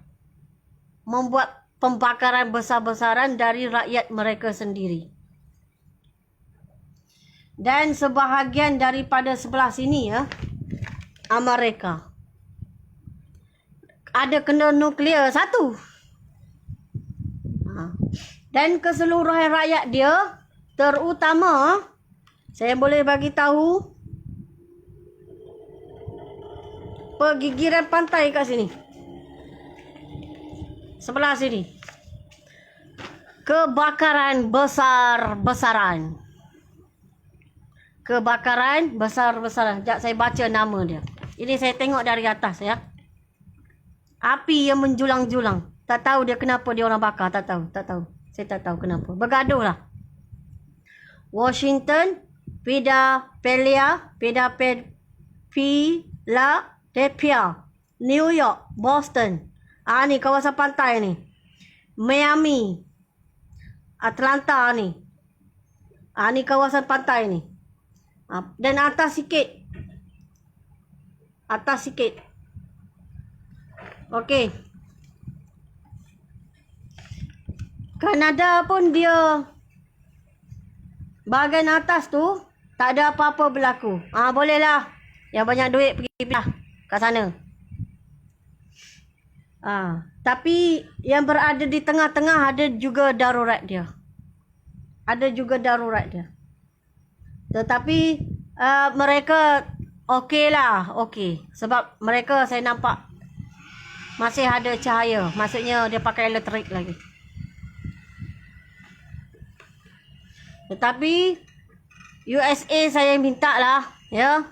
Membuat pembakaran besar-besaran dari rakyat mereka sendiri. Dan sebahagian daripada sebelah sini ya, Amerika. Ada kena nuklear satu. Dan keseluruhan rakyat dia, terutama, saya boleh bagi tahu, pergigiran pantai kat sini. Sebelah sini. Kebakaran besar-besaran. Kebakaran besar-besaran. Sekejap saya baca nama dia. Ini saya tengok dari atas ya. Api yang menjulang-julang. Tak tahu dia kenapa dia orang bakar. Tak tahu. Saya tak tahu kenapa. Bergaduh lah. Washington, Philadelphia, New York, Boston. Ni kawasan pantai ni. Miami, Atlanta ni. Ni kawasan pantai ni. Dan atas sikit. Okey. Kanada pun dia bahagian atas tu tak ada apa-apa berlaku. Bolehlah. Yang banyak duit pergi lah kat sana. Tapi yang berada di tengah-tengah ada juga darurat dia. Tetapi mereka okey lah. Sebab mereka saya nampak masih ada cahaya. Maksudnya dia pakai elektrik lagi. Tetapi USA saya minta lah ya.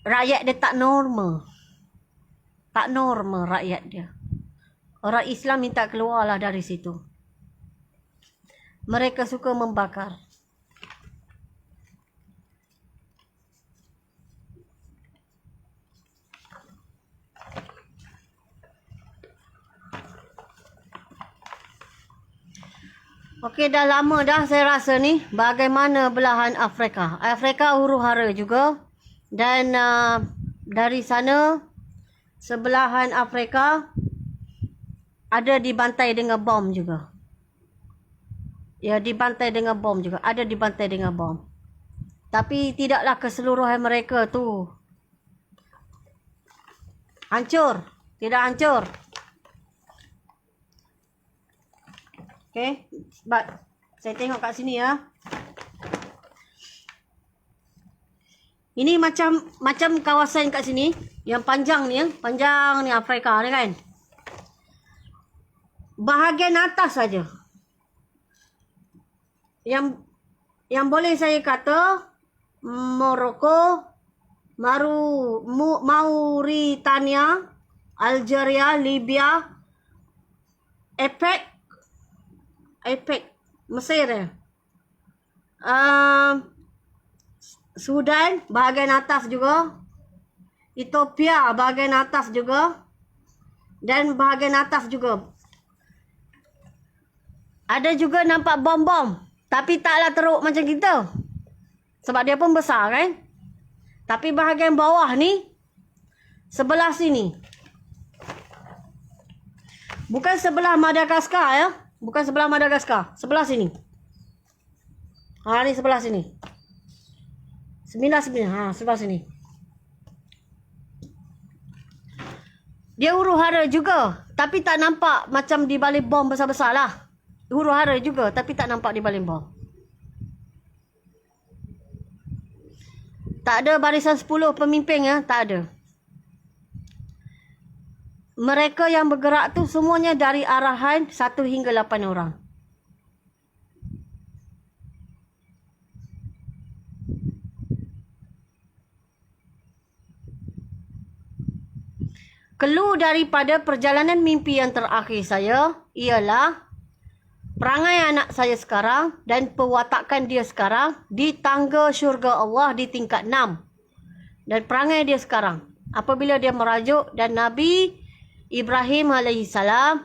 Rakyat dia tak normal. Tak normal rakyat dia. Orang Islam minta keluarlah dari situ. Mereka suka membakar. Okey, dah lama dah saya rasa ni bagaimana belahan Afrika. Afrika huru-hara juga. Dan dari sana sebelahan Afrika ada dibantai dengan bom juga. Ya, dibantai dengan bom juga. Ada dibantai dengan bom. Tapi tidaklah keseluruhan mereka tu hancur. Tidak hancur. Okey. Sebab saya tengok kat sini ya. Ini macam kawasan kat sini. Yang panjang ni ya. Panjang ni Afrika ni kan. Bahagian atas saja. Yang boleh saya kata Morocco, Mauritania, Algeria, Libya, APEC, Mesir ya. Sudan bahagian atas juga. Ethiopia bahagian atas juga. Dan bahagian atas juga. Ada juga nampak bom-bom. Tapi taklah teruk macam kita. Sebab dia pun besar kan. Tapi bahagian bawah ni, sebelah sini. Bukan sebelah Madagaskar ya. Bukan sebelah Madagaskar. Sebelah sini. Ni sebelah sini. Sebelah sini. Dia huru-hara juga. Tapi tak nampak macam di balik bom besar-besar lah. Huru-hara juga. Tapi tak nampak di balik bom. Tak ada barisan 10 pemimpin ya. Tak ada. Mereka yang bergerak tu semuanya dari arahan 1 hingga 8 orang. Clue daripada perjalanan mimpi yang terakhir saya ialah perangai anak saya sekarang dan pewatakan dia sekarang di tangga syurga Allah di tingkat 6. Dan perangai dia sekarang apabila dia merajuk dan Nabi Ibrahim AS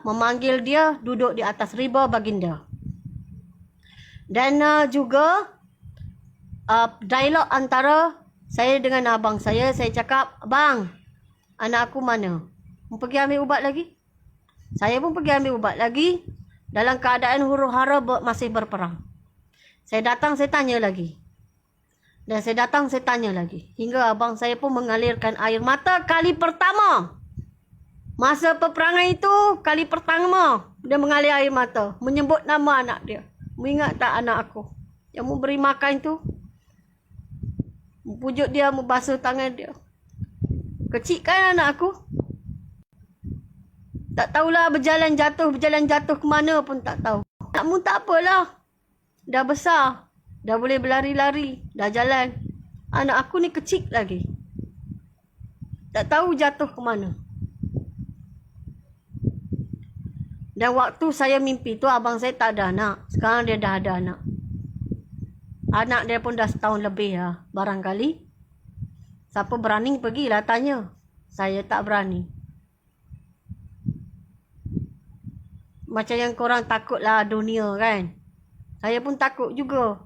memanggil dia duduk di atas riba baginda. Dan juga dialog antara saya dengan abang saya cakap, "Bang, anak aku mana? Mau pergi ambil ubat lagi?" Saya pun pergi ambil ubat lagi. Dalam keadaan huru-hara masih berperang. Saya datang, saya tanya lagi. Dan saya datang, saya tanya lagi. Hingga abang saya pun mengalirkan air mata kali pertama. Masa peperangan itu, kali pertama dia mengalir air mata. Menyebut nama anak dia. Mengingat tak anak aku yang memberi makan tu? Pujuk dia, membasuh tangan dia. Kecil kan anak aku? Tak tahulah berjalan jatuh ke mana pun tak tahu. Nakmu tak apalah. Dah besar. Dah boleh berlari-lari. Dah jalan. Anak aku ni kecil lagi. Tak tahu jatuh ke mana. Dan waktu saya mimpi tu abang saya tak ada anak. Sekarang dia dah ada anak. Anak dia pun dah setahun lebih lah. Barangkali. Siapa berani pergilah tanya. Saya tak berani. Macam yang korang takutlah dunia kan. Saya pun takut juga.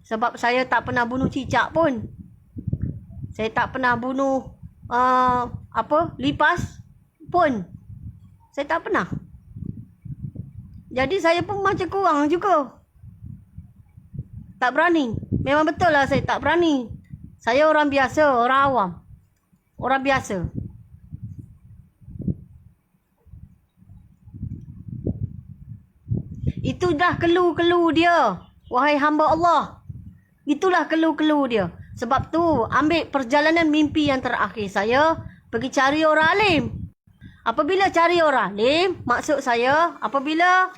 Sebab saya tak pernah bunuh cicak pun. Saya tak pernah bunuh lipas pun. Saya tak pernah. Jadi saya pun macam korang juga. Tak berani. Memang betul lah saya tak berani. Saya orang biasa, orang awam. Orang biasa. Itu dah clue dia. Wahai hamba Allah. Itulah clue dia. Sebab tu ambil perjalanan mimpi yang terakhir saya. Pergi cari orang alim. Apabila cari orang alim. Maksud saya apabila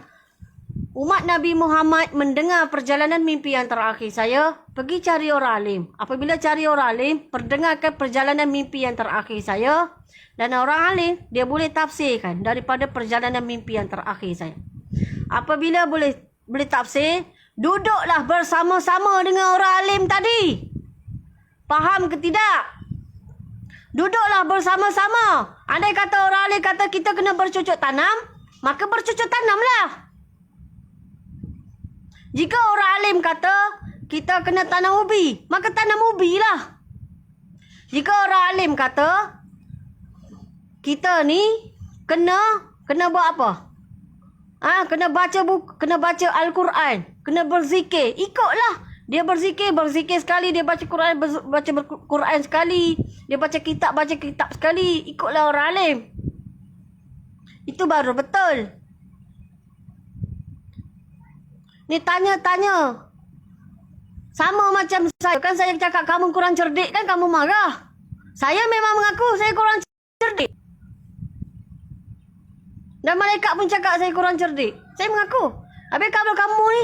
umat Nabi Muhammad mendengar perjalanan mimpi yang terakhir saya. Pergi cari orang alim. Apabila cari orang alim. Perdengarkan perjalanan mimpi yang terakhir saya. Dan orang alim dia boleh tafsirkan daripada perjalanan mimpi yang terakhir saya. Apabila boleh tafsir, duduklah bersama-sama dengan orang alim tadi. Faham ke tidak? Duduklah bersama-sama. Andai kata orang alim kata kita kena bercocok tanam, maka bercocok tanamlah. Jika orang alim kata kita kena tanam ubi, maka tanam ubi lah. Jika orang alim kata kita ni kena buat apa? Kena baca buku, kena baca Al-Quran, kena berzikir. Ikutlah. Dia berzikir sekali, dia baca Quran, baca Quran sekali, dia baca kitab sekali. Ikutlah orang alim. Itu baru betul. Ni tanya. Sama macam saya. Kan saya cakap kamu kurang cerdik kan kamu marah. Saya memang mengaku saya kurang cerdik. Dan malaikat pun cakap saya kurang cerdik. Saya mengaku. Habis kalau kamu ni,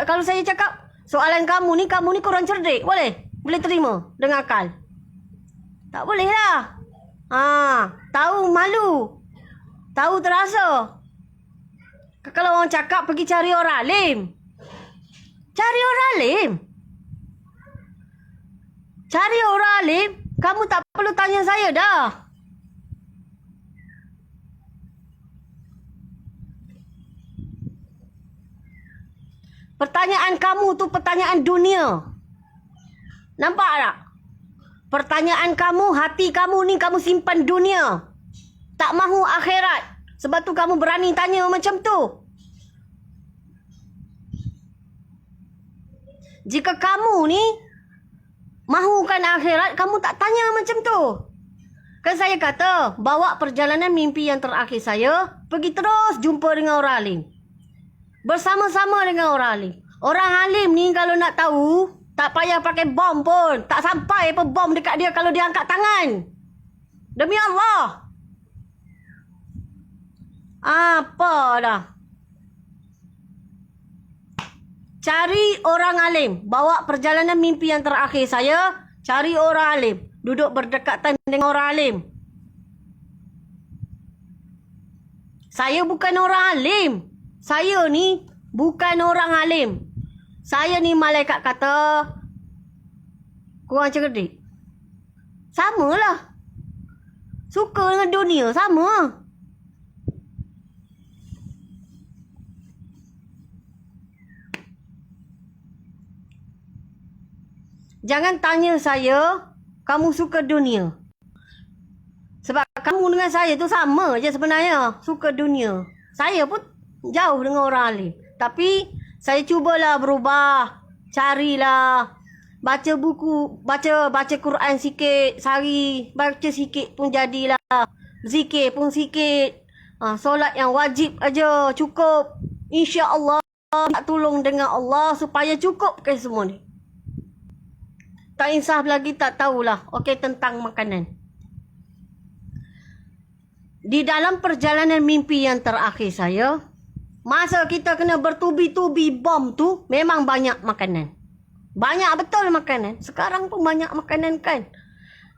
kalau saya cakap soalan kamu ni kurang cerdik, boleh? Boleh terima dengan akal? Tak boleh lah. Tahu malu. Tahu terasa. Kalau orang cakap pergi cari orang alim. Cari orang alim. Cari orang alim, kamu tak perlu tanya saya dah. Pertanyaan kamu tu pertanyaan dunia. Nampak tak? Pertanyaan kamu, hati kamu ni kamu simpan dunia. Tak mahu akhirat. Sebab tu kamu berani tanya macam tu. Jika kamu ni mahukan akhirat, kamu tak tanya macam tu. Kan saya kata, bawa perjalanan mimpi yang terakhir saya, pergi terus jumpa dengan orang alim. Bersama-sama dengan orang alim. Orang alim ni kalau nak tahu, tak payah pakai bom pun. Tak sampai apa bom dekat dia kalau dia angkat tangan. Demi Allah. Apa dah. Cari orang alim. Bawa perjalanan mimpi yang terakhir saya. Cari orang alim. Duduk berdekatan dengan orang alim. Saya bukan orang alim. Saya ni bukan orang alim. Saya ni malaikat kata kurang cerdik. Samalah. Suka dengan dunia. Sama. Jangan tanya saya, kamu suka dunia. Sebab kamu dengan saya tu sama je sebenarnya. Suka dunia. Saya pun jauh dengan orang alim. Tapi saya cubalah berubah. Carilah. Baca buku. Baca Quran sikit. Sehari. Baca sikit pun jadilah. Zikir pun sikit. Solat yang wajib aja cukup. InsyaAllah nak tolong dengan Allah supaya cukup ke semua ni. Tak insaf lagi tak tahulah. Okey, tentang makanan. Di dalam perjalanan mimpi yang terakhir saya, masa kita kena bertubi-tubi bom tu, memang banyak makanan. Banyak betul makanan. Sekarang pun banyak makanan kan.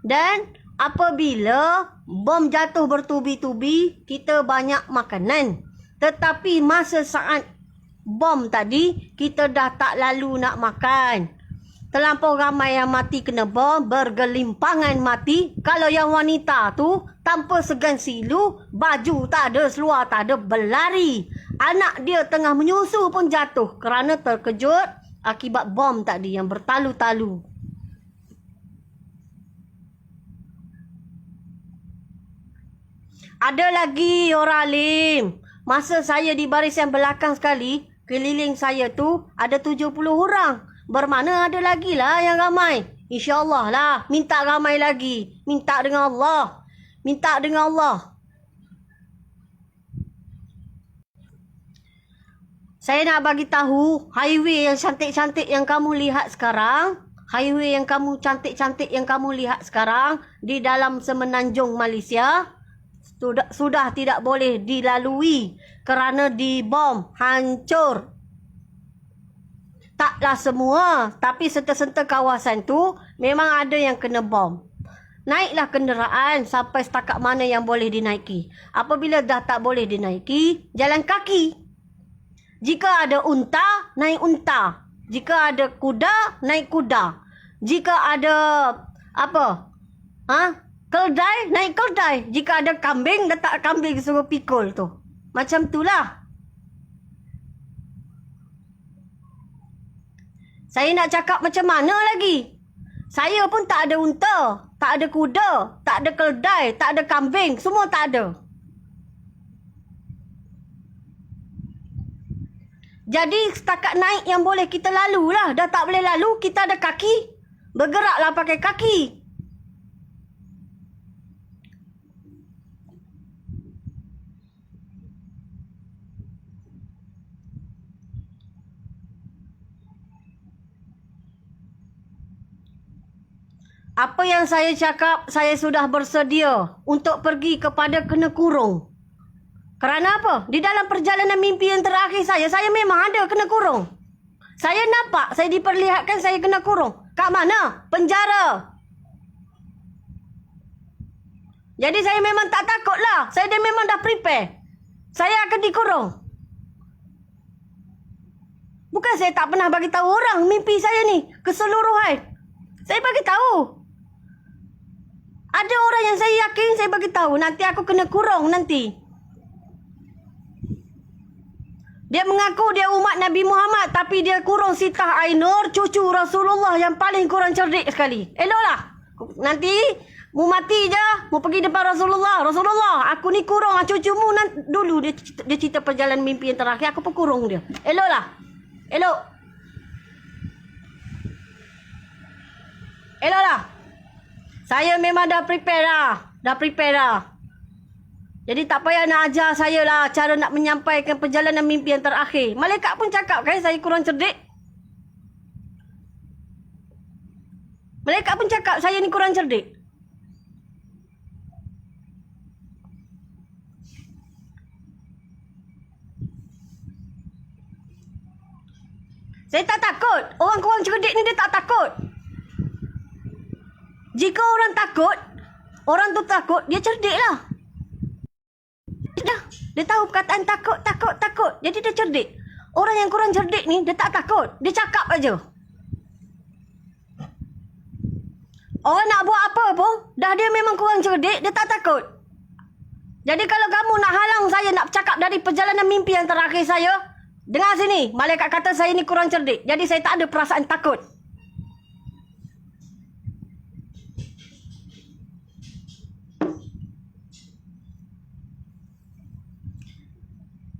Dan apabila bom jatuh bertubi-tubi, kita banyak makanan. Tetapi masa saat bom tadi, kita dah tak lalu nak makan. Terlampau ramai yang mati kena bom, bergelimpangan mati. Kalau yang wanita tu, tanpa segan silu, baju tak ada, seluar tak ada, berlari. Anak dia tengah menyusu pun jatuh kerana terkejut akibat bom tadi yang bertalu-talu. Ada lagi orang alim. Masa saya di barisan belakang sekali, keliling saya tu ada 70 orang. Bermakna ada lagi lah yang ramai. InsyaAllah lah. Minta ramai lagi. Minta dengan Allah. Minta dengan Allah. Saya nak bagi tahu highway yang cantik-cantik yang kamu lihat sekarang. Highway yang kamu cantik-cantik yang kamu lihat sekarang. Di dalam semenanjung Malaysia. Sudah tidak boleh dilalui. Kerana dibom. Hancur. Taklah semua, tapi serta-serta kawasan tu memang ada yang kena bom. Naiklah kenderaan sampai setakat mana yang boleh dinaiki. Apabila dah tak boleh dinaiki, jalan kaki. Jika ada unta, naik unta. Jika ada kuda, naik kuda. Jika ada keldai, naik keldai. Jika ada kambing, letak kambing suruh pikul tu. Macam itulah. Saya nak cakap macam mana lagi? Saya pun tak ada unta, tak ada kuda, tak ada keldai, tak ada kambing. Semua tak ada. Jadi setakat naik yang boleh kita lalu lah. Dah tak boleh lalu, kita ada kaki. Bergeraklah pakai kaki. Apa yang saya cakap, saya sudah bersedia untuk pergi kepada kena kurung. Kerana apa? Di dalam perjalanan mimpi yang terakhir saya memang ada kena kurung. Saya nampak, saya diperlihatkan saya kena kurung. Kat mana? Penjara. Jadi saya memang tak takut lah. Saya memang dah prepare. Saya akan dikurung. Bukan saya tak pernah bagi tahu orang mimpi saya ni keseluruhan. Saya bagi tahu. Ada orang yang saya yakin saya bagi tahu nanti aku kena kurung nanti. Dia mengaku dia umat Nabi Muhammad, tapi dia kurung Sitah Ainur, cucu Rasulullah yang paling kurang cerdik sekali. Eloklah. Nanti mu mati je, mu pergi depan Rasulullah. Rasulullah, aku ni kurung cucumu dulu. Dia cerita perjalanan mimpi yang terakhir, aku pun kurung dia. Eloklah. Elok. Eloklah. Saya memang dah prepare dah. Jadi tak payah nak ajar saya lah cara nak menyampaikan perjalanan mimpi yang terakhir. Malaikat pun cakap kan saya kurang cerdik. Malaikat pun cakap saya ni kurang cerdik. Saya tak takut. Orang kurang cerdik ni dia tak takut. Jika orang takut, orang tu takut, dia cerdik lah. Dia tahu perkataan takut. Jadi dia cerdik. Orang yang kurang cerdik ni, dia tak takut. Dia cakap aja. Orang nak buat apa pun, dah dia memang kurang cerdik, dia tak takut. Jadi kalau kamu nak halang saya nak cakap dari perjalanan mimpi yang terakhir saya, dengar sini, malaikat kata saya ni kurang cerdik. Jadi saya tak ada perasaan takut.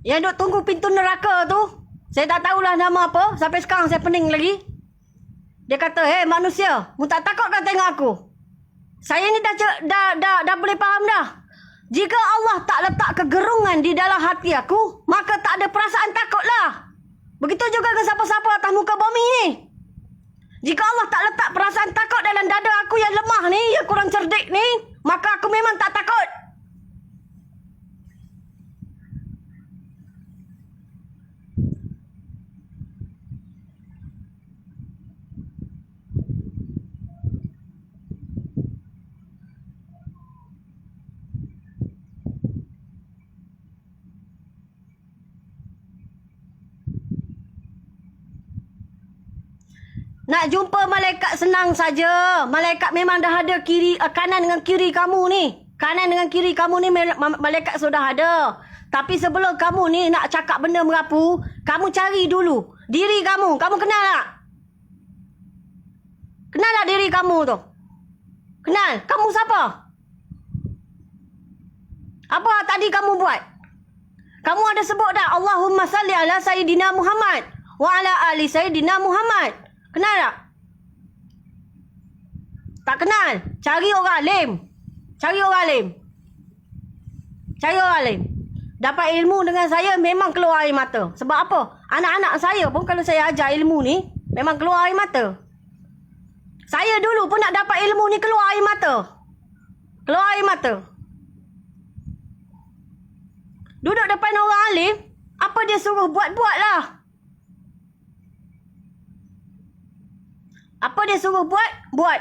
Yang duk tunggu pintu neraka tu, saya tak tahulah nama apa. Sampai sekarang saya pening lagi. Dia kata, "Hei manusia, mu tak takut kan tengok aku?" Saya ni dah boleh faham dah. Jika Allah tak letak kegerungan di dalam hati aku, maka tak ada perasaan takut lah. Begitu juga ke siapa-siapa atas muka bumi ni. Jika Allah tak letak perasaan takut dalam dada aku yang lemah ni, yang kurang cerdik ni, maka aku memang tak takut. Nak jumpa malaikat senang saja. Malaikat memang dah ada kanan dengan kiri kamu ni. Kanan dengan kiri kamu ni malaikat sudah ada. Tapi sebelum kamu ni nak cakap benda merapu, kamu cari dulu diri kamu. Kamu kenal tak? Kenal tak diri kamu tu? Kenal? Kamu siapa? Apa tadi kamu buat? Kamu ada sebut tak? Allahumma salli ala Sayyidina Muhammad wa ala ali Sayyidina Muhammad. Kenal tak? Tak kenal? Cari orang alim. Cari orang alim. Dapat ilmu dengan saya memang keluar air mata. Sebab apa? Anak-anak saya pun kalau saya ajar ilmu ni, memang keluar air mata. Saya dulu pun nak dapat ilmu ni keluar air mata. Keluar air mata. Duduk depan orang alim, apa dia suruh buat-buat lah. Apa dia suruh buat? Buat.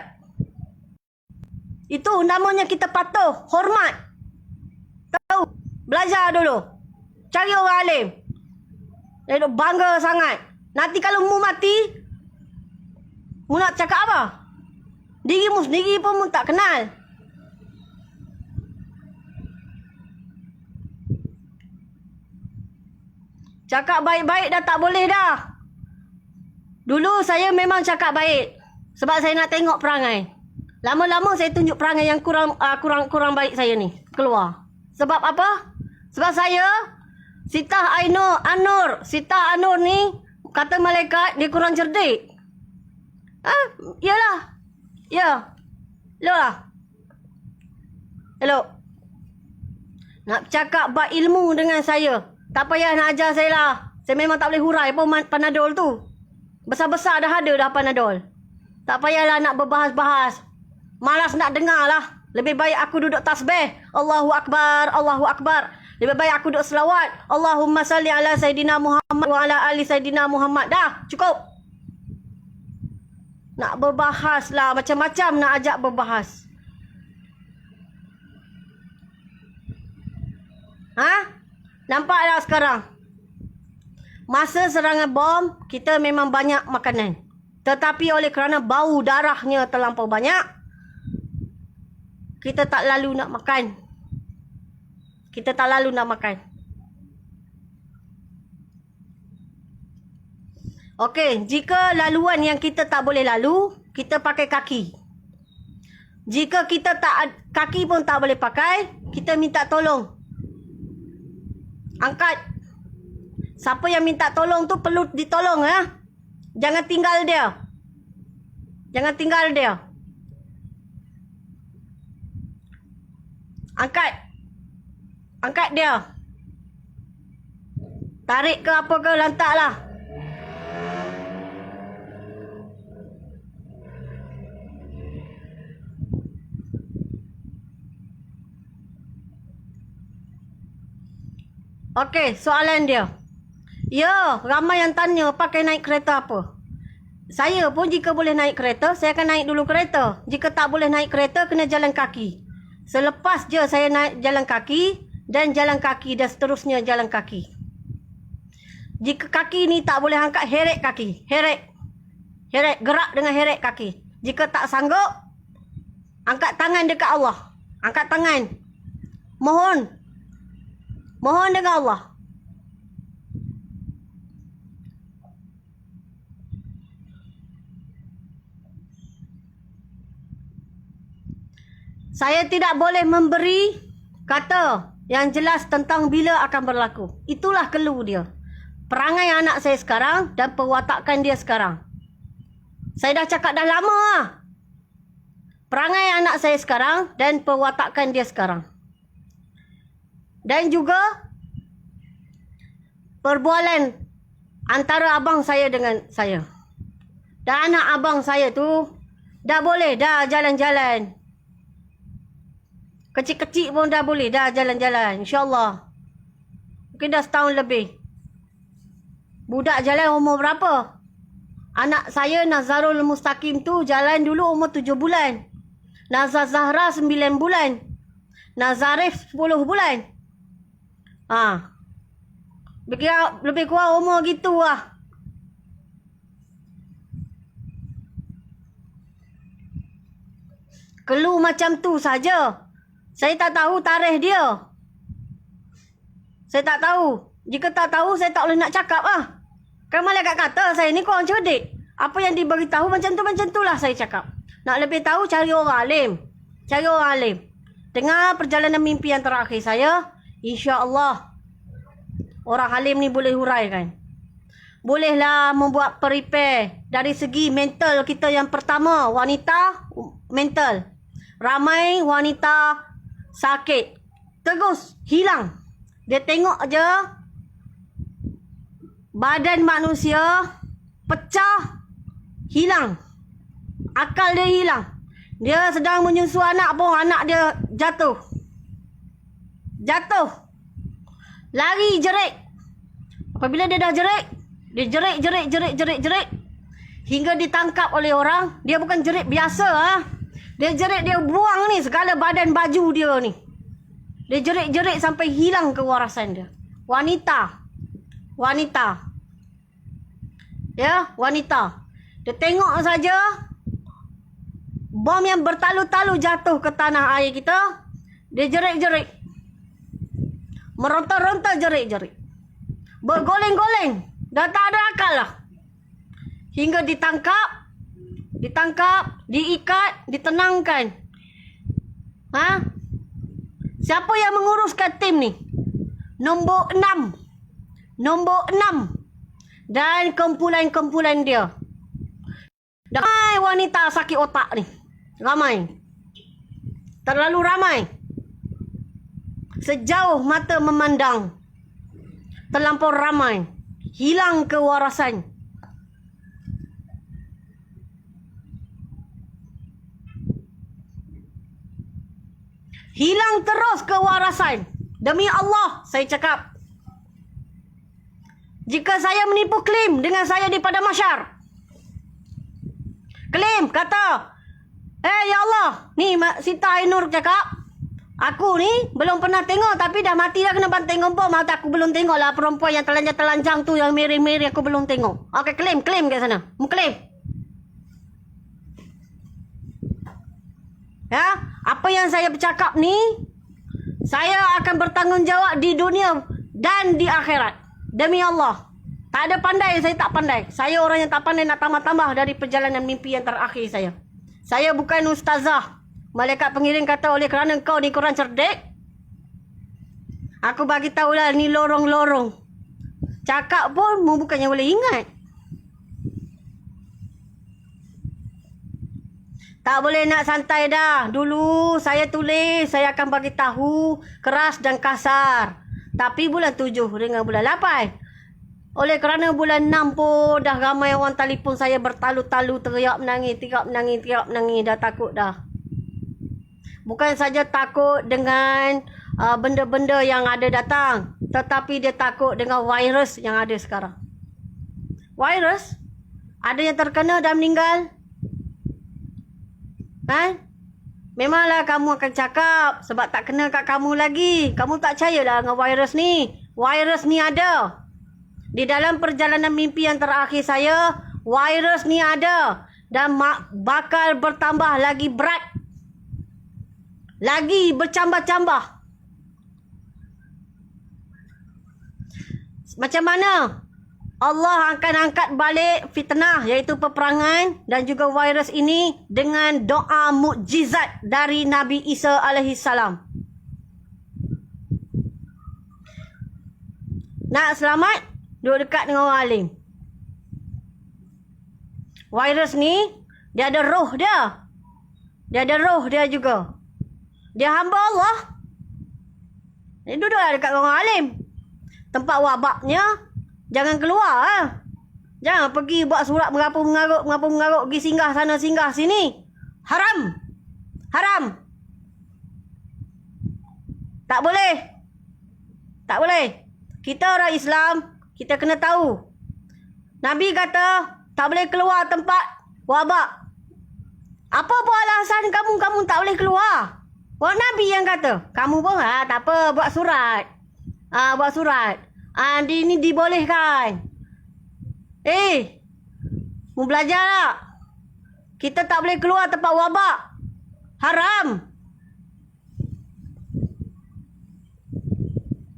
Itu namanya kita patuh, hormat. Tahu? Belajar dulu. Cari orang alim. Dia duk bangga sangat. Nanti kalau mu mati, mu nak cakap apa? Dirimu sendiri pun mu tak kenal. Cakap baik-baik dah tak boleh dah. Dulu saya memang cakap baik. Sebab saya nak tengok perangai. Lama-lama saya tunjuk perangai yang kurang baik saya ni. Keluar. Sebab apa? Sebab saya, Sitah Ainur ni, kata malaikat, dia kurang cerdik. Yalah. Ya. Elok. Elok. Nak cakap bab ilmu dengan saya. Tak payah nak ajar saya lah. Saya memang tak boleh hurai pun Panadol tu. Besar-besar dah ada dah Panadol. Tak payahlah nak berbahas-bahas. Malas nak dengar lah. Lebih baik aku duduk tasbih. Allahu Akbar, Allahu Akbar. Lebih baik aku duduk selawat. Allahumma salli ala Sayyidina Muhammad wa ala ali Sayyidina Muhammad. Dah, cukup. Nak berbahas lah. Macam-macam nak ajak berbahas. Nampak dah sekarang? Masa serangan bom, kita memang banyak makanan. Tetapi oleh kerana bau darahnya terlampau banyak, kita tak lalu nak makan. Okey, jika laluan yang kita tak boleh lalu, kita pakai kaki. Jika kita kaki pun tak boleh pakai, kita minta tolong. Angkat. Siapa yang minta tolong tu perlu ditolong ya. Jangan tinggal dia. Jangan tinggal dia. Angkat. Angkat dia. Tarik ke apa ke, lantaklah. Okey, soalan dia. Ya, ramai yang tanya pakai naik kereta apa. Saya pun jika boleh naik kereta, saya akan naik dulu kereta. Jika tak boleh naik kereta, kena jalan kaki. Selepas je saya naik jalan kaki, dan jalan kaki dan seterusnya jalan kaki. Jika kaki ni tak boleh angkat, heret kaki. Heret. Heret, gerak dengan heret kaki. Jika tak sanggup, angkat tangan dekat Allah. Angkat tangan. Mohon. Mohon dengan Allah. Saya tidak boleh memberi kata yang jelas tentang bila akan berlaku. Itulah clue dia. Perangai anak saya sekarang dan perwatakan dia sekarang. Saya dah cakap dah lama lah. Perangai anak saya sekarang dan perwatakan dia sekarang. Dan juga perbualan antara abang saya dengan saya. Dan anak abang saya tu dah boleh dah jalan-jalan. Kecil-kecil pun dah boleh dah jalan-jalan. InsyaAllah. Mungkin dah setahun lebih. Budak jalan umur berapa? Anak saya Nazarul Mustaqim tu jalan dulu umur 7 bulan. Nazar Zahra 9 bulan. Nazarif 10 bulan. Lebih kurang umur gitu lah. Clue macam tu saja. Saya tak tahu tarikh dia. Saya tak tahu. Jika tak tahu, saya tak boleh nak cakap lah. Kan malaikat kata saya ni kurang cerdik. Apa yang diberitahu macam tu lah saya cakap. Nak lebih tahu, cari orang alim. Cari orang alim. Dengar perjalanan mimpi yang terakhir saya. InsyaAllah. Orang alim ni boleh huraikan. Bolehlah membuat prepare. Dari segi mental kita yang pertama. Wanita, mental. Ramai wanita sakit. Terus hilang. Dia tengok je. Badan manusia pecah. Hilang. Akal dia hilang. Dia sedang menyusu anak pun. Anak dia jatuh. Jatuh. Lari jerit. Apabila dia dah jerit. Dia jerit. Hingga ditangkap oleh orang. Dia bukan jerit biasa ah. Dia jerit, dia buang ni segala badan baju dia ni. Dia jerit sampai hilang kewarasan dia. Wanita. Ya, wanita. Dia tengok saja bom yang bertalu-talu jatuh ke tanah air kita. Dia jerit. Meronta-ronta jerit. Bergoleng-goleng. Dah tak ada akal lah. Hingga ditangkap, diikat, ditenangkan. Siapa yang menguruskan tim ni? Nombor 6. Dan kumpulan-kumpulan dia. Ramai wanita sakit otak ni. Ramai. Terlalu ramai. Sejauh mata memandang. Terlampau ramai. Hilang kewarasan. Hilang terus kewarasan. Demi Allah, saya cakap. Jika saya menipu klaim dengan saya di Padang Mahsyar. Klaim, kata, ya Allah, ni Sita Ainur cakap, aku ni belum pernah tengok tapi dah mati dah kena banting kompor. Mata aku belum tengok lah perempuan yang telanjang-telanjang tu yang mirip-mirip aku belum tengok. Okey, klaim kat sana. Klaim. Ya, apa yang saya bercakap ni, saya akan bertanggungjawab di dunia dan di akhirat. Demi Allah. Tak ada pandai, saya tak pandai. Saya orang yang tak pandai nak tambah-tambah dari perjalanan mimpi yang terakhir saya. Saya bukan ustazah. Malaikat pengiring kata oleh kerana kau ni kurang cerdik, aku bagi tahulah ni lorong-lorong. Cakap pun mu bukannya boleh ingat. Tak boleh nak santai dah. Dulu saya tulis, saya akan bagi tahu keras dan kasar. Tapi bulan 7 dengan bulan 8. Oleh kerana bulan 6 pun dah ramai orang telefon saya bertalu-talu, teriak menangis. Dah takut dah. Bukan saja takut dengan benda-benda yang ada datang, tetapi dia takut dengan virus yang ada sekarang. Virus? Ada yang terkena dan meninggal? Memanglah kamu akan cakap sebab tak kena kat kamu lagi. Kamu tak percayalah dengan virus ni. Virus ni ada. Di dalam perjalanan mimpi yang terakhir saya, virus ni ada. Dan bakal bertambah lagi berat. Lagi bercambah-cambah. Macam mana Allah akan angkat balik fitnah, iaitu peperangan dan juga virus ini dengan doa mukjizat dari Nabi Isa alaihi salam. Nak selamat, duduk dekat dengan orang alim. Virus ni, dia ada roh dia. Dia ada roh dia juga. Dia hamba Allah. Dia duduklah dekat dengan orang alim. Tempat wabaknya, jangan keluar. Jangan pergi buat surat mengarut, pergi singgah sana, singgah sini. Haram. Haram. Tak boleh. Tak boleh. Kita orang Islam, kita kena tahu. Nabi kata, tak boleh keluar tempat wabak. Apa pun alasan kamu tak boleh keluar? Orang Nabi yang kata. Kamu pun, tak apa, buat surat. Buat surat. Ini dibolehkan. Mau belajar tak? Kita tak boleh keluar tempat wabak. Haram.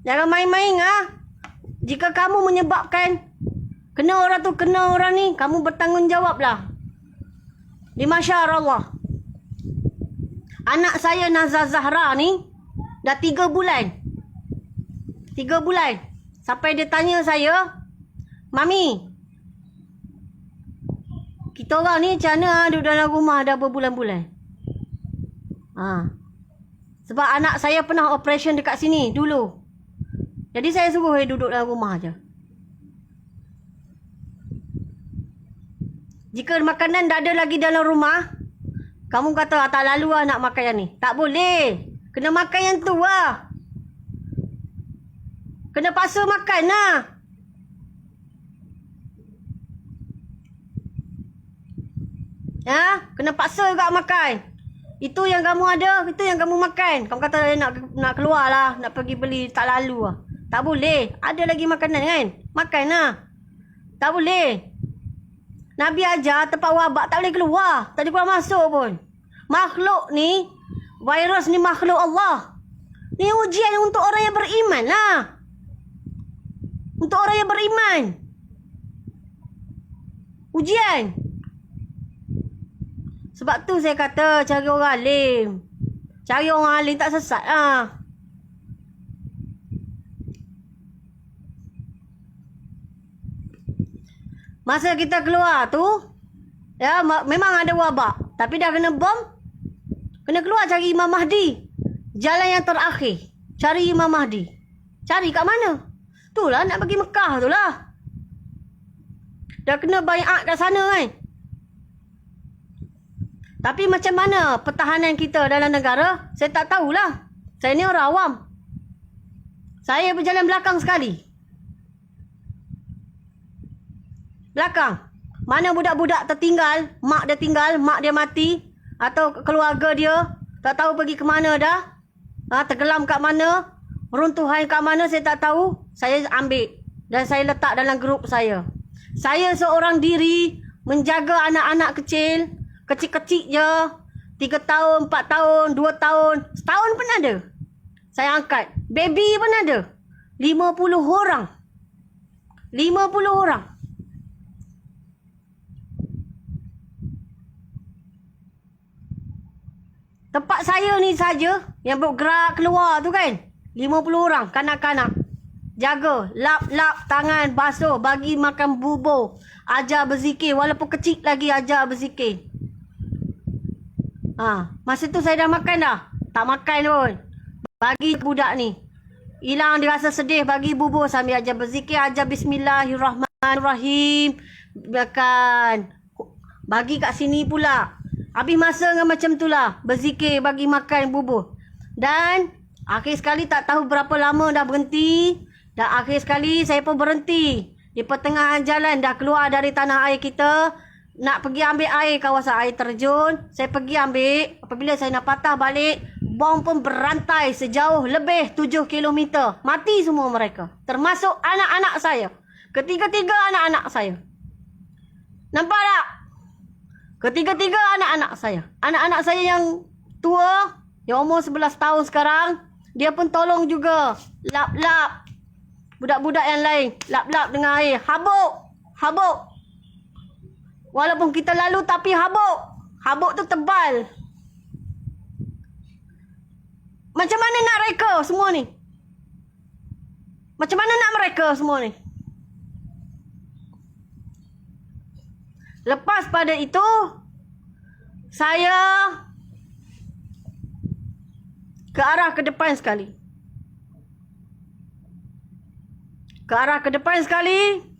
Jangan main-main. Jika kamu menyebabkan kena orang tu, kena orang ni, kamu bertanggungjawablah di mahsyar Allah. Anak saya Nazar Zahra ni dah 3 bulan. 3 bulan. Sampai dia tanya saya, Mami, kita orang ni macam mana duduk dalam rumah dah berbulan-bulan? Sebab anak saya pernah operation dekat sini dulu. Jadi saya suruh dia duduk dalam rumah je. Jika makanan dah ada lagi dalam rumah, kamu kata tak lalu nak makan yang ni. Tak boleh. Kena makan yang tu lah. Kena paksa makan lah. Kena paksa juga makan. Itu yang kamu ada, itu yang kamu makan. Kamu kata nak keluar lah, nak pergi beli, tak lalu lah. Tak boleh. Ada lagi makanan kan? Makan lah. Tak boleh. Nabi ajar tempat wabak tak boleh keluar. Tak boleh keluar masuk pun. Makhluk ni, virus ni makhluk Allah. Ni ujian untuk orang yang beriman lah. Untuk orang yang beriman. Ujian. Sebab tu saya kata cari orang alim. Cari orang alim tak sesat lah. Masa kita keluar tu, memang ada wabak. Tapi dah kena bom. Kena keluar cari Imam Mahdi. Jalan yang terakhir. Cari Imam Mahdi. Cari kat mana? Itulah nak pergi Mekah tu lah. Dah kena baiat kat sana kan. Tapi macam mana pertahanan kita dalam negara, saya tak tahulah. Saya ni orang awam. Saya berjalan belakang sekali. Belakang. Mana budak-budak tertinggal, mak dia tinggal, mak dia mati, atau keluarga dia tak tahu pergi ke mana dah. Tenggelam kat mana, runtuhan kat mana saya tak tahu. Saya ambil dan saya letak dalam grup saya. Saya seorang diri menjaga anak-anak kecil, kecil-kecil je. 3 tahun, 4 tahun, 2 tahun, setahun pun ada. Saya angkat. Baby pun ada. 50 orang. 50 orang. Tempat saya ni saja yang bergerak keluar tu kan, 50 orang kanak-kanak. Jaga, lap-lap tangan, basuh, bagi makan bubur, ajar berzikir, walaupun kecil lagi ajar berzikir. Masa tu saya dah makan dah. Tak makan pun. Bagi budak ni. Hilang dia rasa sedih, bagi bubur sambil ajar berzikir, ajar bismillahirrahmanirrahim. Makan. Bagi kat sini pula. Habis masa dengan macam tu lah. Berzikir, bagi makan bubur. Dan akhir sekali tak tahu berapa lama dah berhenti. Dan akhir sekali saya pun berhenti. Di pertengahan jalan dah keluar dari tanah air kita. Nak pergi ambil air kawasan air terjun. Saya pergi ambil. Apabila saya nak patah balik, bom pun berantai sejauh lebih 7 km. Mati semua mereka. Termasuk anak-anak saya. Ketiga-tiga anak-anak saya. Nampak tak? Ketiga-tiga anak-anak saya. Anak-anak saya yang tua, yang umur 11 tahun sekarang, dia pun tolong juga. Lap-lap. Budak-budak yang lain. Lap-lap dengan air. Habuk. Habuk. Walaupun kita lalu tapi habuk. Habuk tu tebal. Macam mana nak reka semua ni? Macam mana nak mereka semua ni? Lepas pada itu, saya ke arah ke depan sekali. Ke arah ke depan sekali.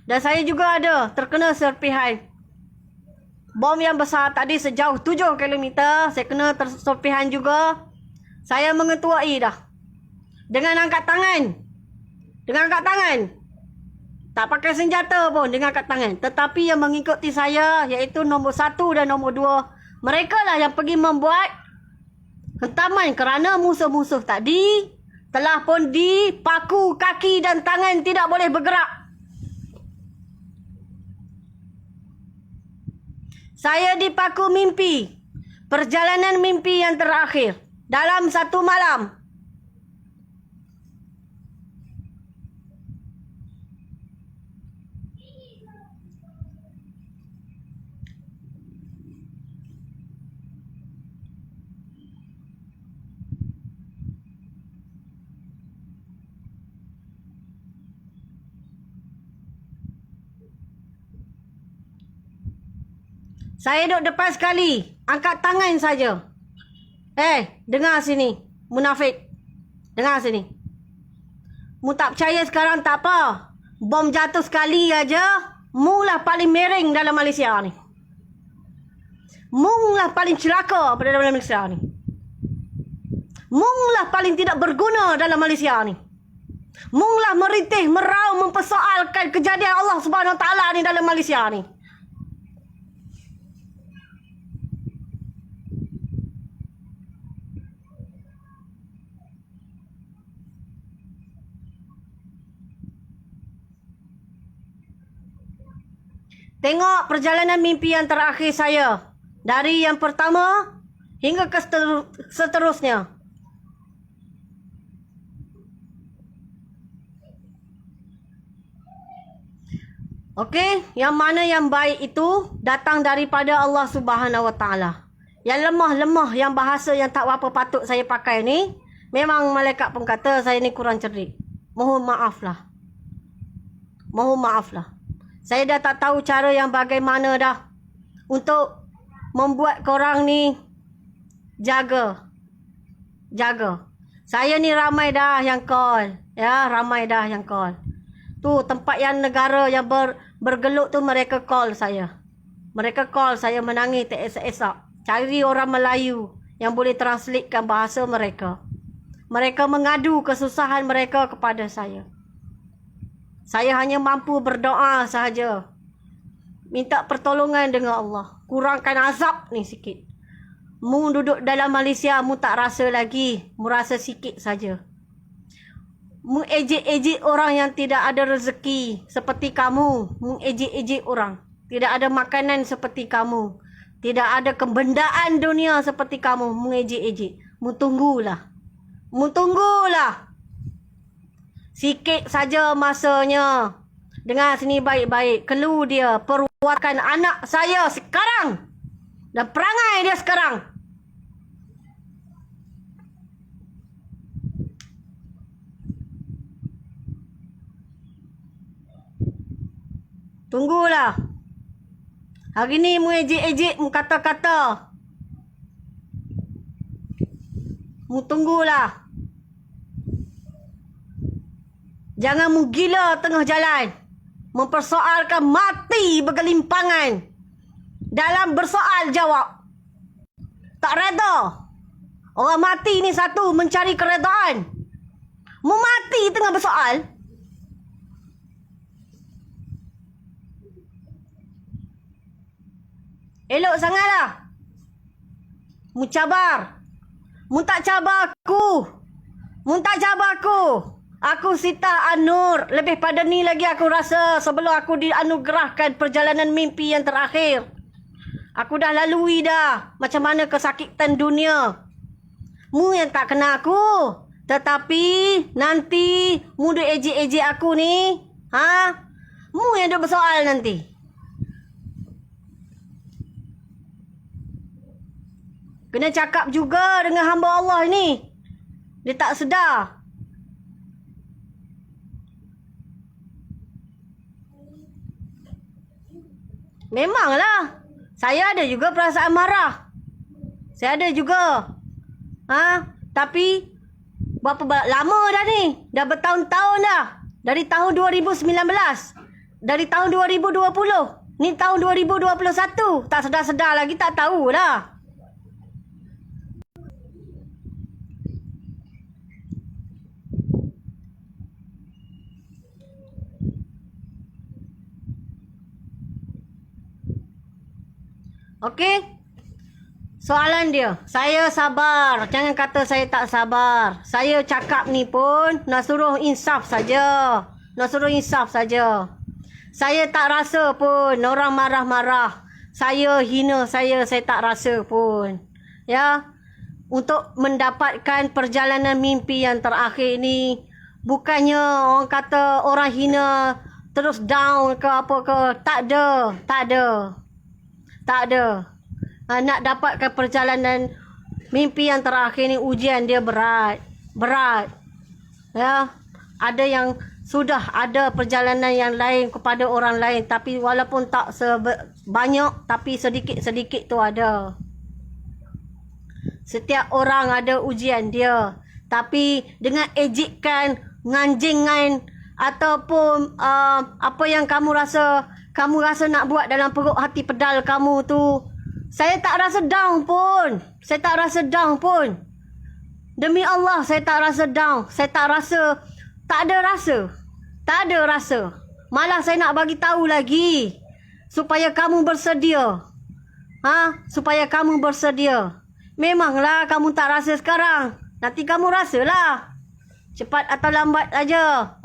Dan saya juga ada terkena serpihan. Bom yang besar tadi sejauh 7 km. Saya kena serpihan juga. Saya mengetuai dah. Dengan angkat tangan. Dengan angkat tangan. Tak pakai senjata pun dengan angkat tangan. Tetapi yang mengikuti saya, iaitu nombor 1 dan nombor 2. Mereka lah yang pergi membuat hentaman kerana musuh-musuh tadi telah pun dipaku kaki dan tangan tidak boleh bergerak. Saya dipaku mimpi. Perjalanan mimpi yang terakhir. Dalam satu malam. Saya duduk depan sekali. Angkat tangan saja. Dengar sini. Munafik. Dengar sini. Mu tak percaya sekarang tak apa. Bom jatuh sekali aja. Mu lah paling miring dalam Malaysia ni. Mu lah paling celaka pada dalam Malaysia ni. Mu lah paling tidak berguna dalam Malaysia ni. Mu lah merintih, merau, mempersoalkan kejadian Allah Subhanahu Wa Taala ni dalam Malaysia ni. Tengok perjalanan mimpi yang terakhir saya. Dari yang pertama hingga ke seterusnya. Okey, yang mana yang baik itu datang daripada Allah Subhanahu Wa Taala. Yang lemah-lemah, yang bahasa yang tak apa patut saya pakai ni, memang malaikat pun kata saya ni kurang cerdik. Mohon maaflah. Mohon maaflah. Saya dah tak tahu cara yang bagaimana dah untuk membuat korang ni jaga. Jaga. Saya ni ramai dah yang call. Ya, ramai dah yang call. Tu tempat yang negara yang bergeluk tu mereka call saya. Mereka call saya menangis tak esak-esak. Cari orang Melayu yang boleh translatekan bahasa mereka. Mereka mengadu kesusahan mereka kepada saya. Saya hanya mampu berdoa sahaja. Minta pertolongan dengan Allah. Kurangkan azab ni sikit. Mu duduk dalam Malaysia, mu tak rasa lagi. Mu rasa sikit saja. Mu ejek-ejek orang yang tidak ada rezeki seperti kamu. Mu ejek-ejek orang. Tidak ada makanan seperti kamu. Tidak ada kebendaan dunia seperti kamu. Mu ejek-ejek. Mu tunggulah. Mu tunggulah. Sikit saja masanya. Dengar sini baik-baik. Clue dia perbuatan anak saya sekarang. Dan perangai dia sekarang. Tunggulah. Hari ni mu ejek-ejek, mu kata-kata. Mu tunggulah. Jangan mu gila tengah jalan. Mempersoalkan mati bergelimpangan. Dalam bersoal jawab. Tak reda. Orang mati ni satu mencari keredaan. Mu mati tengah bersoal. Elok sangatlah. Mu cabar. Mu tak cabar aku. Mu tak cabar aku. Aku Sita Anur. Lebih pada ni lagi aku rasa sebelum aku dianugerahkan perjalanan mimpi yang terakhir. Aku dah lalui dah macam mana kesakitan dunia. Mu yang tak kenal aku. Tetapi nanti mu duk ejek-ejek aku ni. Mu yang duk bersoal nanti. Kena cakap juga dengan hamba Allah ni. Dia tak sedar. Memanglah. Saya ada juga perasaan marah. Saya ada juga. Tapi berapa lama dah ni? Dah bertahun-tahun dah. Dari tahun 2019. Dari tahun 2020. Ni tahun 2021. Tak sedar-sedar lagi, tak tahu dah. Okey? Soalan dia. Saya sabar. Jangan kata saya tak sabar. Saya cakap ni pun nak suruh insaf saja. Nak suruh insaf saja. Saya tak rasa pun orang marah-marah. Saya hina saya tak rasa pun. Ya. Untuk mendapatkan perjalanan mimpi yang terakhir ni, bukannya orang kata orang hina terus down ke apa ke. Tak ada. Tak ada. Tak ada. Nak dapatkan perjalanan mimpi yang terakhir ni, ujian dia berat. Berat. Ya. Ada yang sudah ada perjalanan yang lain kepada orang lain. Tapi walaupun tak banyak, tapi sedikit-sedikit tu ada. Setiap orang ada ujian dia. Tapi dengan ejekan, nganjingan, ataupun apa yang kamu rasa nak buat dalam perut hati pedal kamu tu, saya tak rasa down pun. Saya tak rasa down pun. Demi Allah, saya tak rasa down. Saya tak rasa, tak ada rasa. Tak ada rasa. Malah saya nak bagi tahu lagi supaya kamu bersedia. Supaya kamu bersedia. Memanglah kamu tak rasa sekarang. Nanti kamu rasalah. Cepat atau lambat aja.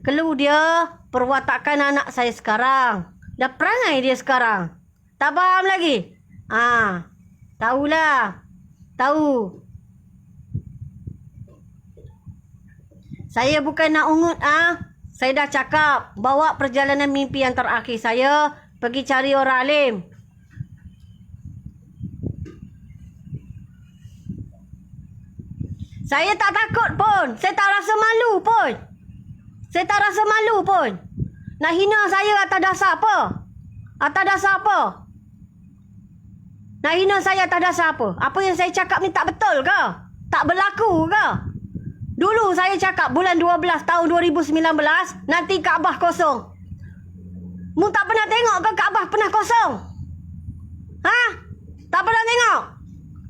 Clue dia perwatakan anak saya sekarang. Dah perangai dia sekarang. Tak faham lagi? Tahulah. Tahu. Saya bukan nak ungut. Saya dah cakap. Bawa perjalanan mimpi yang terakhir saya. Pergi cari orang alim. Saya tak takut pun. Saya tak rasa malu pun. Saya tak rasa malu pun. Nak hina saya atas dasar apa? Atas dasar apa? Nak hina saya atas dasar apa? Apa yang saya cakap ni tak betul ke? Tak berlaku ke? Dulu saya cakap bulan 12 tahun 2019, nanti Kaabah kosong. Mu tak pernah tengok ke Kaabah pernah kosong? Tak pernah tengok?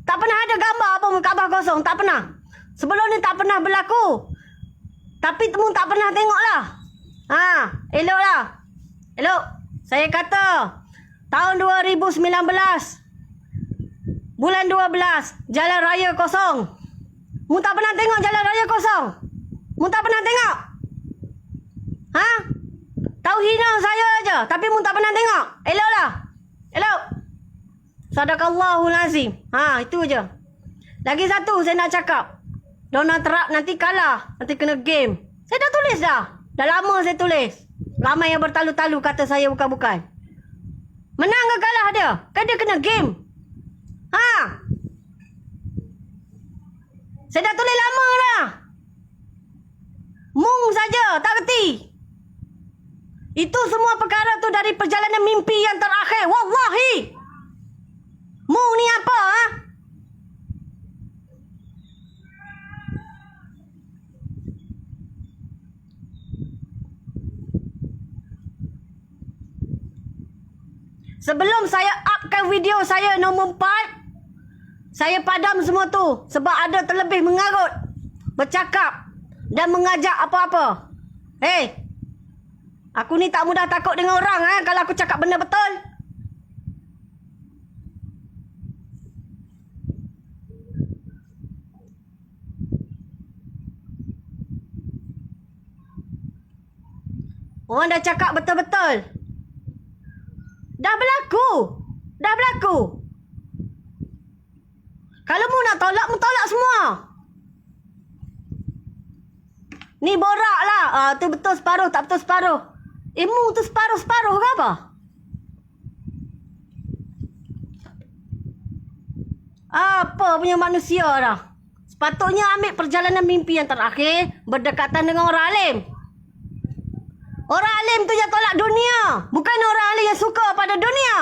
Tak pernah ada gambar apa Kaabah kosong? Tak pernah. Sebelum ni tak pernah berlaku. Tapi mu tak pernah tengok lah. Elok lah. Elok. Saya kata, tahun 2019, bulan 12, jalan raya kosong. Mu tak pernah tengok jalan raya kosong? Mu tak pernah tengok? Tahu hina saya aja, tapi mu tak pernah tengok. Elok lah. Elok. Sadaqallahul azim. Itu je. Lagi satu saya nak cakap. Donald Trump nanti kalah. Nanti kena game. Saya dah tulis dah. Dah lama saya tulis. Ramai yang bertalu-talu kata saya bukan-bukan. Menang ke kalah dia? Kan dia kena game. Ha? Saya dah tulis lama dah. Mung saja, tak reti. Itu semua perkara tu dari perjalanan mimpi yang terakhir. Wallahi. Mung ni apa? Ha? Sebelum saya upkan video saya nombor 4, saya padam semua tu. Sebab ada terlebih mengarut, bercakap dan mengajak apa-apa. Hey, aku ni tak mudah takut dengan orang kalau aku cakap benda betul. Orang dah cakap betul-betul. Dah berlaku. Dah berlaku. Kalau mu nak tolak, mu tolak semua. Ni borak lah. Tu betul separuh, tak betul separuh. Mu tu separuh-separuh ke apa? Apa punya manusia dah. Sepatutnya ambil perjalanan mimpi yang terakhir berdekatan dengan orang alim. Orang alim tu yang tolak dunia. Bukan orang alim yang suka pada dunia.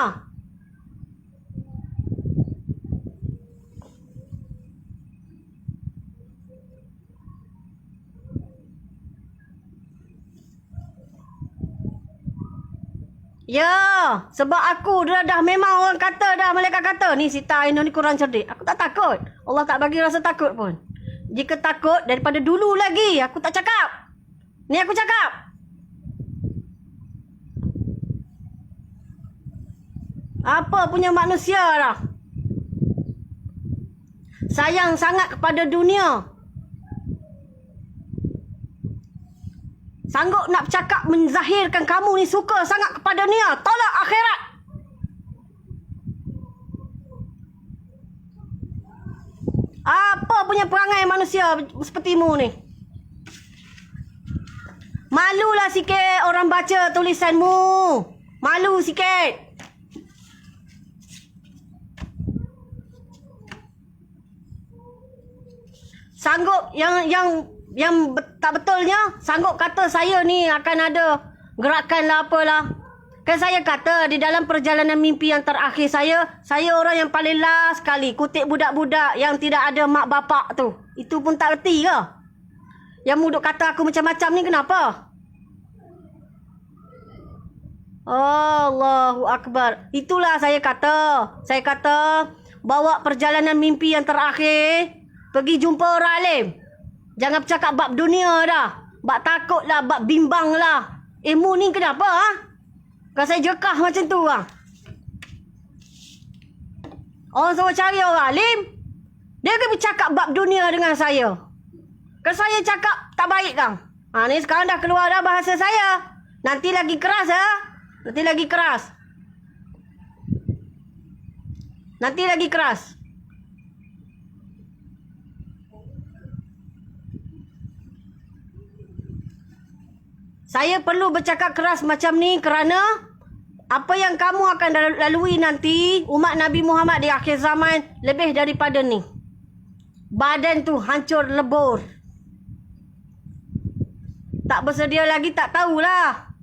Ya, sebab aku dah memang orang kata dah, malaikat kata, ni si Taino ni kurang cerdik. Aku tak takut. Allah tak bagi rasa takut pun. Jika takut, daripada dulu lagi, aku tak cakap. Ni aku cakap. Apa punya manusia lah. Sayang sangat kepada dunia. Sanggup nak bercakap menzahirkan kamu ni suka sangat kepada dunia. Tolak akhirat. Apa punya perangai manusia sepertimu ni? Malulah sikit orang baca tulisanmu. Malu sikit. Sanggup yang tak betulnya, sanggup kata saya ni akan ada gerakan lah apalah. Kan saya kata di dalam perjalanan mimpi yang terakhir saya orang yang paling last sekali kutip budak-budak yang tidak ada mak bapak tu. Itu pun tak reti ke? Yang muduk kata aku macam-macam ni kenapa? Allahu Akbar. Itulah saya kata. Saya kata bawa perjalanan mimpi yang terakhir. Pergi jumpa orang alim. Jangan bercakap bab dunia dah. Bab takut lah, bab bimbang lah. Mu ni kenapa ha? Kalau saya jekah macam tu lah. Orang suruh cari orang alim. Dia akan bercakap bab dunia dengan saya. Kalau saya cakap tak baik kan? Ni sekarang dah keluar dah bahasa saya. Nanti lagi keras ha? Nanti lagi keras. Nanti lagi keras. Saya perlu bercakap keras macam ni kerana apa yang kamu akan lalui nanti, umat Nabi Muhammad di akhir zaman lebih daripada ni. Badan tu hancur lebur. Tak bersedia lagi tak tahulah.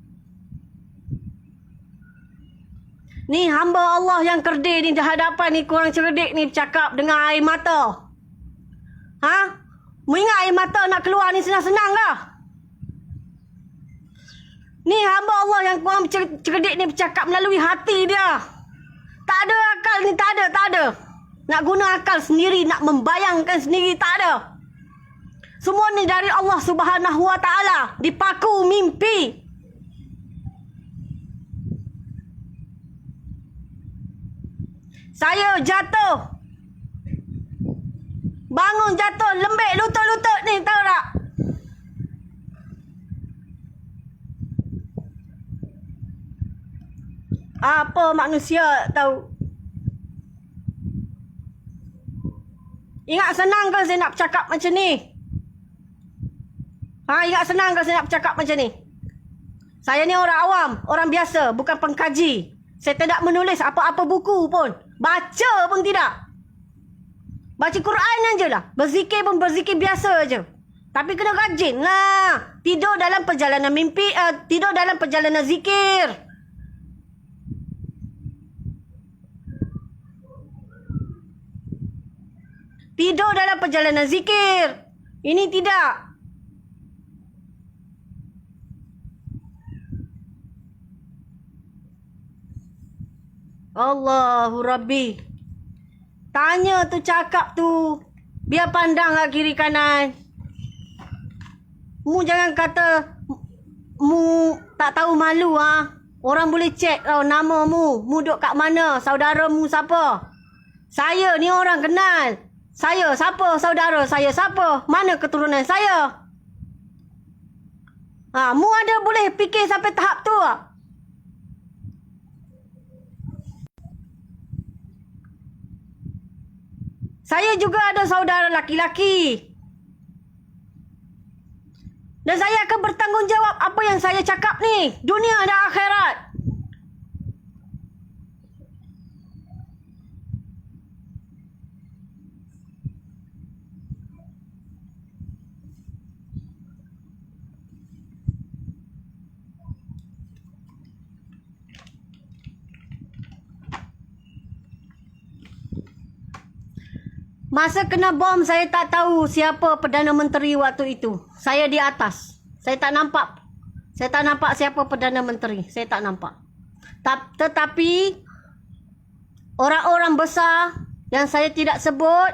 Ni hamba Allah yang kerdil ni di hadapan ni kurang cerdik ni bercakap dengan air mata. Ha? Mu ingat air mata nak keluar ni senang-senang lah. Ni hamba Allah yang kurang cerdik ni bercakap melalui hati dia. Tak ada akal ni, tak ada. Nak guna akal sendiri, nak membayangkan sendiri, tak ada. Semua ni dari Allah Subhanahu Wa Taala, dipaku mimpi. Saya jatuh. Bangun jatuh, lembek lutut-lutut ni, tahu tak? Apa manusia tahu? Ingat senang ke saya nak bercakap macam ni? Ingat senang ke saya nak bercakap macam ni? Saya ni orang awam, orang biasa, bukan pengkaji. Saya tidak menulis apa-apa buku pun. Baca pun tidak. Baca Quran aja lah. Berzikir pun berzikir biasa aja. Tapi kena rajin lah. Tidur dalam perjalanan mimpi, tidur dalam perjalanan zikir. Tidur dalam perjalanan zikir. Ini tidak. Allahu Rabbi. Tanya tu, cakap tu. Biar pandang kat kiri kanan. Mu jangan kata mu tak tahu malu ah. Orang boleh cek tau nama mu. Mu duduk kat mana? Saudara mu siapa? Saya ni orang kenal. Saya siapa? Saudara saya siapa? Mana keturunan saya? Mu ada boleh fikir sampai tahap tu ah. Saya juga ada saudara laki-laki. Dan saya akan bertanggungjawab apa yang saya cakap ni. Dunia dan akhirat. Masa kena bom, saya tak tahu siapa Perdana Menteri waktu itu. Saya di atas. Saya tak nampak. Saya tak nampak siapa Perdana Menteri. Saya tak nampak. Tetapi, orang-orang besar yang saya tidak sebut,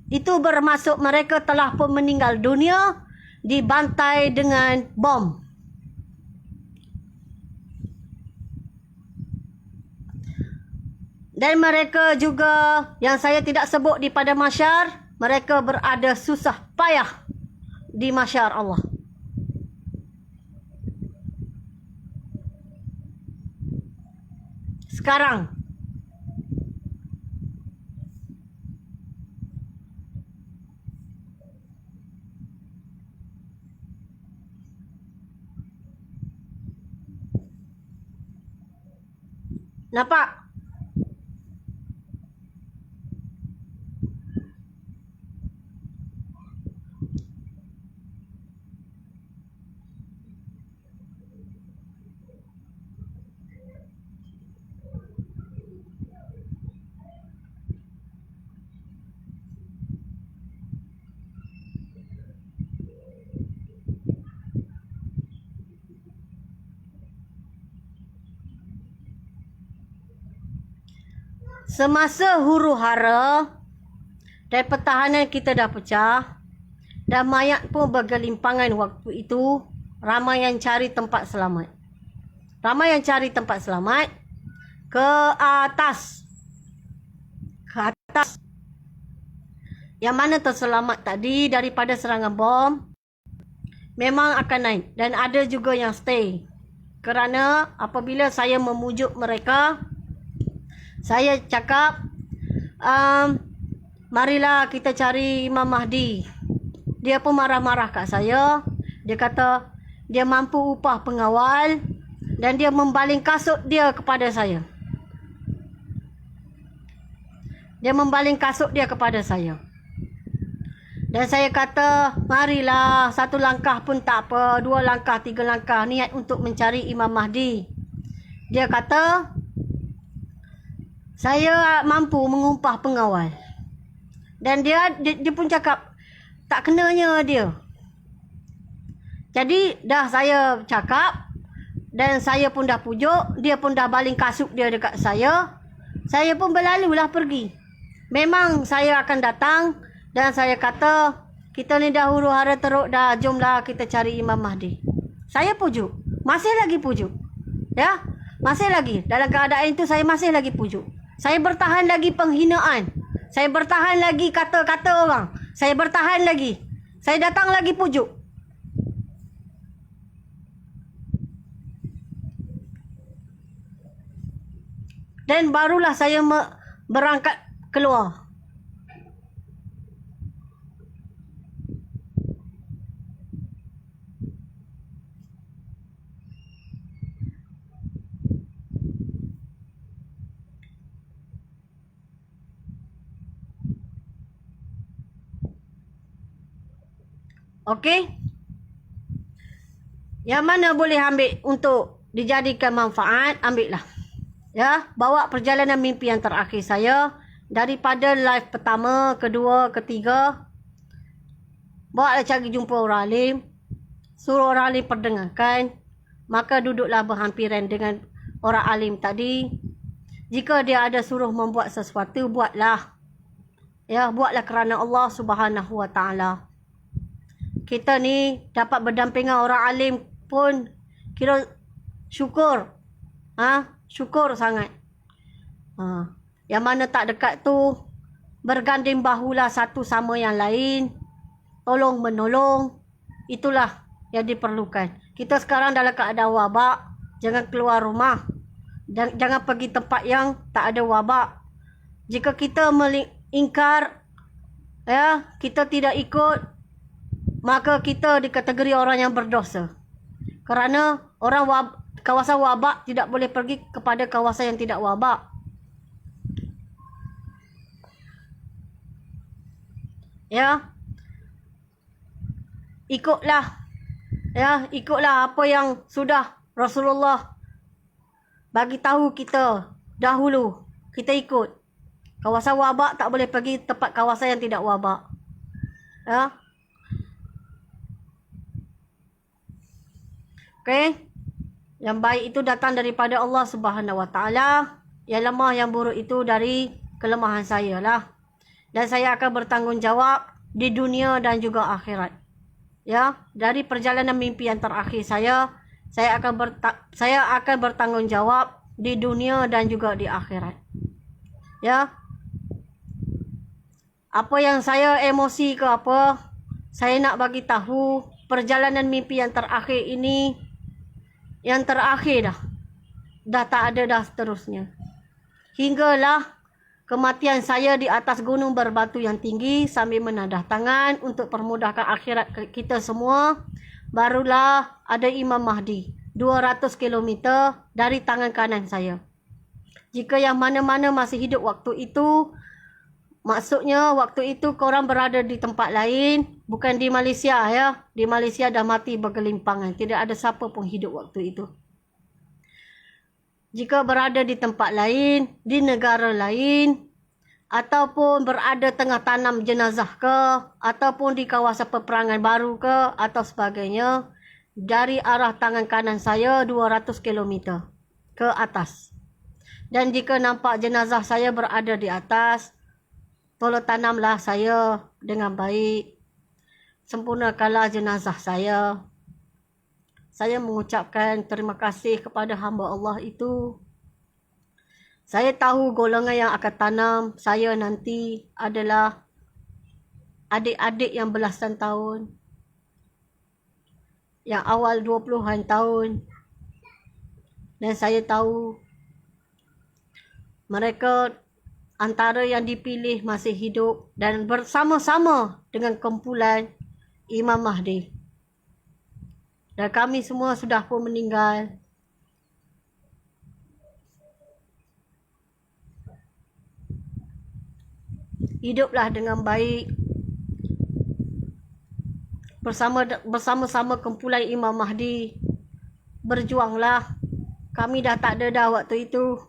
itu bermaksud mereka telah pun meninggal dunia dibantai dengan bom. Dan mereka juga yang saya tidak sebut di pada mahsyar, mereka berada susah payah di mahsyar Allah. Sekarang. Nampak? Semasa huru hara dan pertahanan kita dah pecah dan mayat pun bergelimpangan waktu itu, ramai yang cari tempat selamat. Ramai yang cari tempat selamat ke atas. Ke atas. Yang mana terselamat tadi daripada serangan bom memang akan naik. Dan ada juga yang stay. Kerana apabila saya memujuk mereka, saya cakap, marilah kita cari Imam Mahdi. Dia pun marah-marah kat saya. Dia kata, dia mampu upah pengawal dan dia membaling kasut dia kepada saya. Dia membaling kasut dia kepada saya. Dan saya kata, marilah, satu langkah pun tak apa, 2 langkah, 3 langkah, niat untuk mencari Imam Mahdi. Dia kata, saya mampu mengumpah pengawal. Dan dia pun cakap, tak kenanya dia. Jadi dah saya cakap dan saya pun dah pujuk, dia pun dah baling kasut dia dekat saya. Saya pun berlalulah pergi. Memang saya akan datang dan saya kata, kita ni dah huru hara teruk dah, jomlah kita cari Imam Mahdi. Saya pujuk, masih lagi pujuk. Ya, masih lagi. Dalam keadaan itu saya masih lagi pujuk. Saya bertahan lagi penghinaan. Saya bertahan lagi kata-kata orang. Saya bertahan lagi. Saya datang lagi pujuk. Dan barulah saya berangkat keluar. Okey? Yang mana boleh ambil untuk dijadikan manfaat, ambillah. Ya, bawa perjalanan mimpi yang terakhir saya daripada live pertama, kedua, ketiga. Bawa cari jumpa orang alim. Suruh orang alim perdengarkan. Maka duduklah berhampiran dengan orang alim tadi. Jika dia ada suruh membuat sesuatu, buatlah. Ya, buatlah kerana Allah Subhanahu Wa Taala. Kita ni dapat berdampingan orang alim pun kira syukur. Syukur sangat. Yang mana tak dekat tu berganding bahulah satu sama yang lain. Tolong menolong. Itulah yang diperlukan. Kita sekarang dalam keadaan wabak. Jangan keluar rumah. Jangan pergi tempat yang tak ada wabak. Jika kita ingkar, ya, kita tidak ikut, maka kita dikategori orang yang berdosa. Kerana kawasan wabak tidak boleh pergi kepada kawasan yang tidak wabak. Ya. Ikutlah apa yang sudah Rasulullah bagi tahu kita dahulu. Kita ikut. Kawasan wabak tak boleh pergi tempat kawasan yang tidak wabak. Ya. Okey. Yang baik itu datang daripada Allah Subhanahu Wa Taala. Yang lemah, yang buruk itu dari kelemahan saya lah. Dan saya akan bertanggungjawab di dunia dan juga akhirat. Ya, dari perjalanan mimpi yang terakhir saya akan bertanggungjawab di dunia dan juga di akhirat. Ya. Apa yang saya emosi ke apa, saya nak bagi tahu perjalanan mimpi yang terakhir ini, yang terakhir dah. Dah tak ada dah seterusnya. Hinggalah kematian saya di atas gunung berbatu yang tinggi sambil menadah tangan untuk permudahkan akhirat kita semua. Barulah ada Imam Mahdi 200 km dari tangan kanan saya. Jika yang mana-mana masih hidup waktu itu, maksudnya waktu itu korang berada di tempat lain, bukan di Malaysia ya. Di Malaysia dah mati bergelimpangan. Tidak ada siapa pun hidup waktu itu. Jika berada di tempat lain, di negara lain, ataupun berada tengah tanam jenazah ke, ataupun di kawasan peperangan baru ke, atau sebagainya, dari arah tangan kanan saya 200 km ke atas. Dan jika nampak jenazah saya berada di atas, tolong tanamlah saya dengan baik. Sempurnakanlah jenazah saya. Saya mengucapkan terima kasih kepada hamba Allah itu. Saya tahu golongan yang akan tanam saya nanti adalah adik-adik yang belasan tahun. Yang awal 20-an tahun. Dan saya tahu mereka antara yang dipilih masih hidup dan bersama-sama dengan kumpulan Imam Mahdi. Dan kami semua sudah pun meninggal. Hiduplah dengan baik. Bersama-sama kumpulan Imam Mahdi. Berjuanglah. Kami dah tak ada dah waktu itu.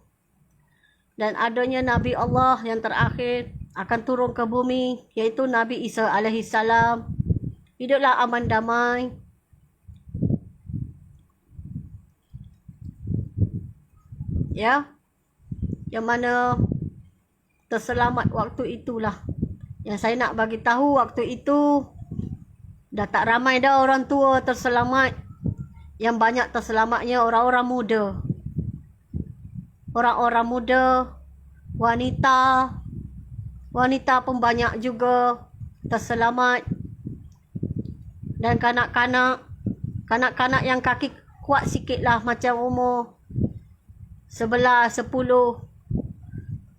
Dan adanya Nabi Allah yang terakhir akan turun ke bumi, iaitu Nabi Isa alaihissalam. Hiduplah aman damai. Ya. Yang mana terselamat waktu itulah. Yang saya nak bagi tahu waktu itu dah tak ramai dah orang tua terselamat. Yang banyak terselamatnya orang-orang muda. Orang-orang muda, wanita pun banyak juga terselamat. Dan kanak-kanak yang kaki kuat sikit lah, macam umur 11, 10,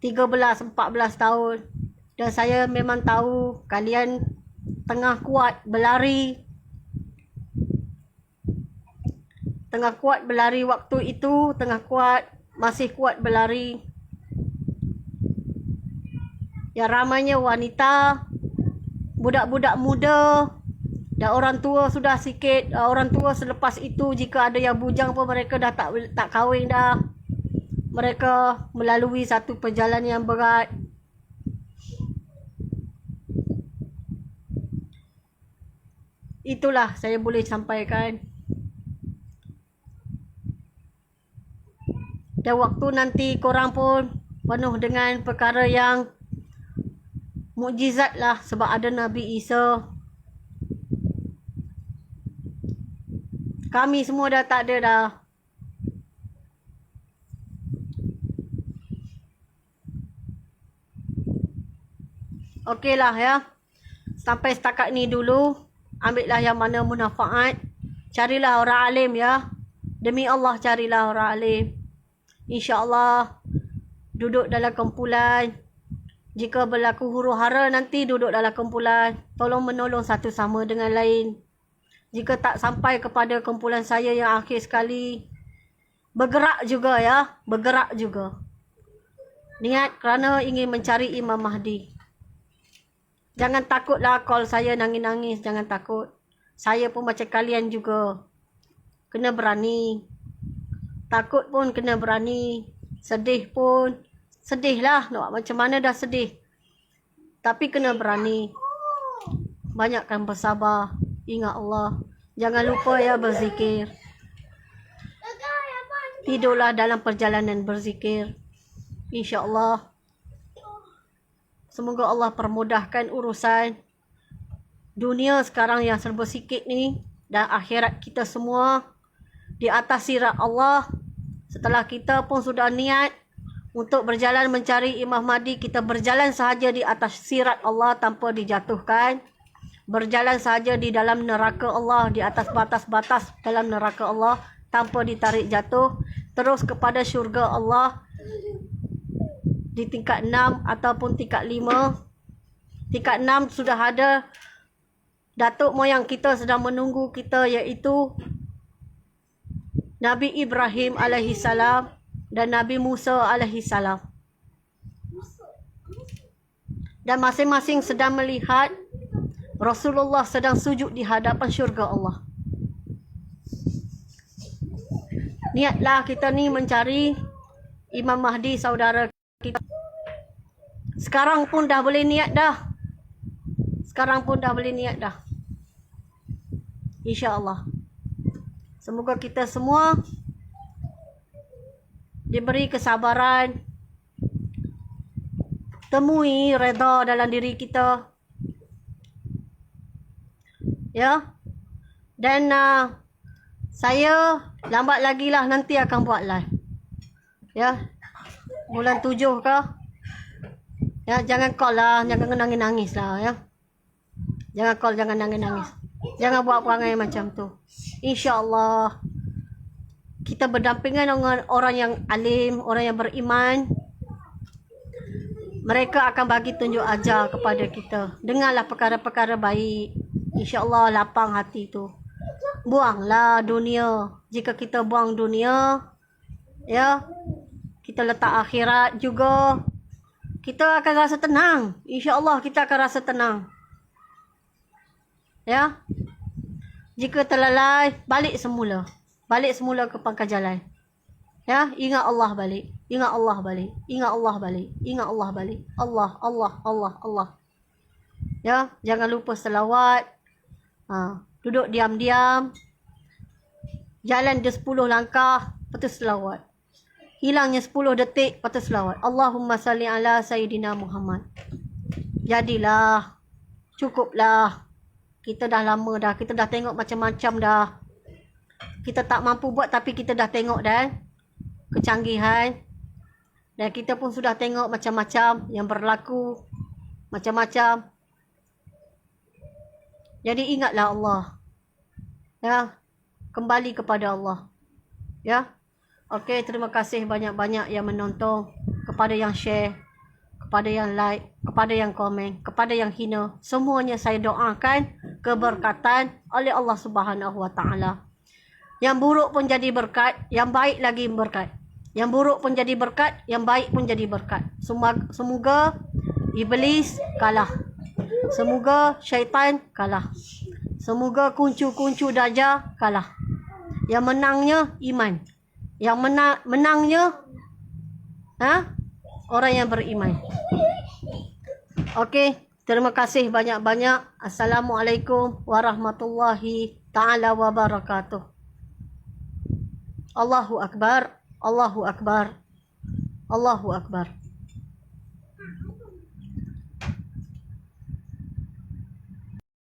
13, 14 tahun. Dan saya memang tahu kalian tengah kuat berlari. Tengah kuat berlari waktu itu, masih kuat berlari. Yang ramainya wanita, budak-budak muda Dan orang tua sudah sikit, orang tua selepas itu jika ada yang bujang pun mereka dah tak kahwin dah. Mereka melalui satu perjalanan yang berat. Itulah saya boleh sampaikan. Dan waktu nanti korang pun penuh dengan perkara yang mukjizat lah sebab ada Nabi Isa. Kami semua dah tak ada dah. Okeylah ya. Sampai setakat ni dulu. Ambillah yang mana manfaat. Carilah orang alim ya. Demi Allah carilah orang alim. InsyaAllah duduk dalam kumpulan. Jika berlaku huru-hara nanti duduk dalam kumpulan. Tolong menolong satu sama dengan lain. Jika tak sampai kepada kumpulan saya yang akhir sekali, bergerak juga ya. Bergerak juga. Niat kerana ingin mencari Imam Mahdi. Jangan takutlah call saya nangis-nangis. Jangan takut. Saya pun macam kalian juga. Kena berani. Takut pun kena berani. Sedih pun. Sedih lah. Nak macam mana dah sedih. Tapi kena berani. Banyakkan bersabar. Ingat Allah. Jangan lupa ya berzikir. Tidurlah dalam perjalanan berzikir. InsyaAllah. Semoga Allah permudahkan urusan dunia sekarang yang serba sikit ni. Dan akhirat kita semua di atas sirat Allah. Setelah kita pun sudah niat untuk berjalan mencari Imam Mahdi, kita berjalan sahaja di atas sirat Allah tanpa dijatuhkan. Berjalan sahaja di dalam neraka Allah, di atas batas-batas dalam neraka Allah tanpa ditarik jatuh. Terus kepada syurga Allah di tingkat 6 ataupun tingkat 5. Tingkat 6 sudah ada datuk moyang kita sedang menunggu kita, iaitu Nabi Ibrahim alaihissalam dan Nabi Musa alaihissalam. Dan masing-masing sedang melihat Rasulullah sedang sujud di hadapan syurga Allah. Niatlah kita ni mencari Imam Mahdi saudara kita. Sekarang pun dah boleh niat dah. Sekarang pun dah boleh niat dah. InsyaAllah. Semoga kita semua diberi kesabaran, temui redha dalam diri kita. Ya. Dan saya lambat lagi lah nanti akan buat live. Ya. Bulan 7 ke? Ya, jangan call lah, jangan nangis-nangis lah ya. Jangan call, jangan nangis-nangis. Jangan buat perangai macam tu. InsyaAllah kita berdampingan dengan orang yang alim, orang yang beriman. Mereka akan bagi tunjuk ajar kepada kita. Dengarlah perkara-perkara baik. InsyaAllah lapang hati tu. Buanglah dunia. Jika kita buang dunia, ya, kita letak akhirat juga, kita akan rasa tenang. InsyaAllah kita akan rasa tenang. Ya. Jika terlalai, balik semula. Balik semula ke pangkal jalan. Ya, ingat Allah balik. Ingat Allah balik. Ingat Allah balik. Ingat Allah balik. Allah, Allah, Allah, Allah. Ya, jangan lupa selawat. Duduk diam-diam. Jalan dia 10 langkah, lepas tu selawat. Hilangnya 10 detik, lepas tu selawat. Allahumma salli ala Sayyidina Muhammad. Jadilah. Cukuplah. Kita dah lama dah. Kita dah tengok macam-macam dah. Kita tak mampu buat tapi kita dah tengok dah kecanggihan. Dan kita pun sudah tengok macam-macam yang berlaku. Macam-macam. Jadi ingatlah Allah. Ya. Kembali kepada Allah. Ya. Okey, terima kasih banyak-banyak yang menonton. Kepada yang share. Kepada yang like. Kepada yang komen. Kepada yang hina. Semuanya saya doakan keberkatan oleh Allah Subhanahu Wa Taala. Yang buruk pun jadi berkat, yang baik lagi berkat. Yang buruk pun jadi berkat, yang baik pun jadi berkat. Semoga iblis kalah. Semoga syaitan kalah. Semoga kuncu-kuncu Dajjal kalah. Yang menangnya iman. Yang menangnya orang yang beriman. Okey, terima kasih banyak-banyak. Assalamualaikum warahmatullahi taala wabarakatuh. Allahu akbar, Allahu akbar, Allahu akbar.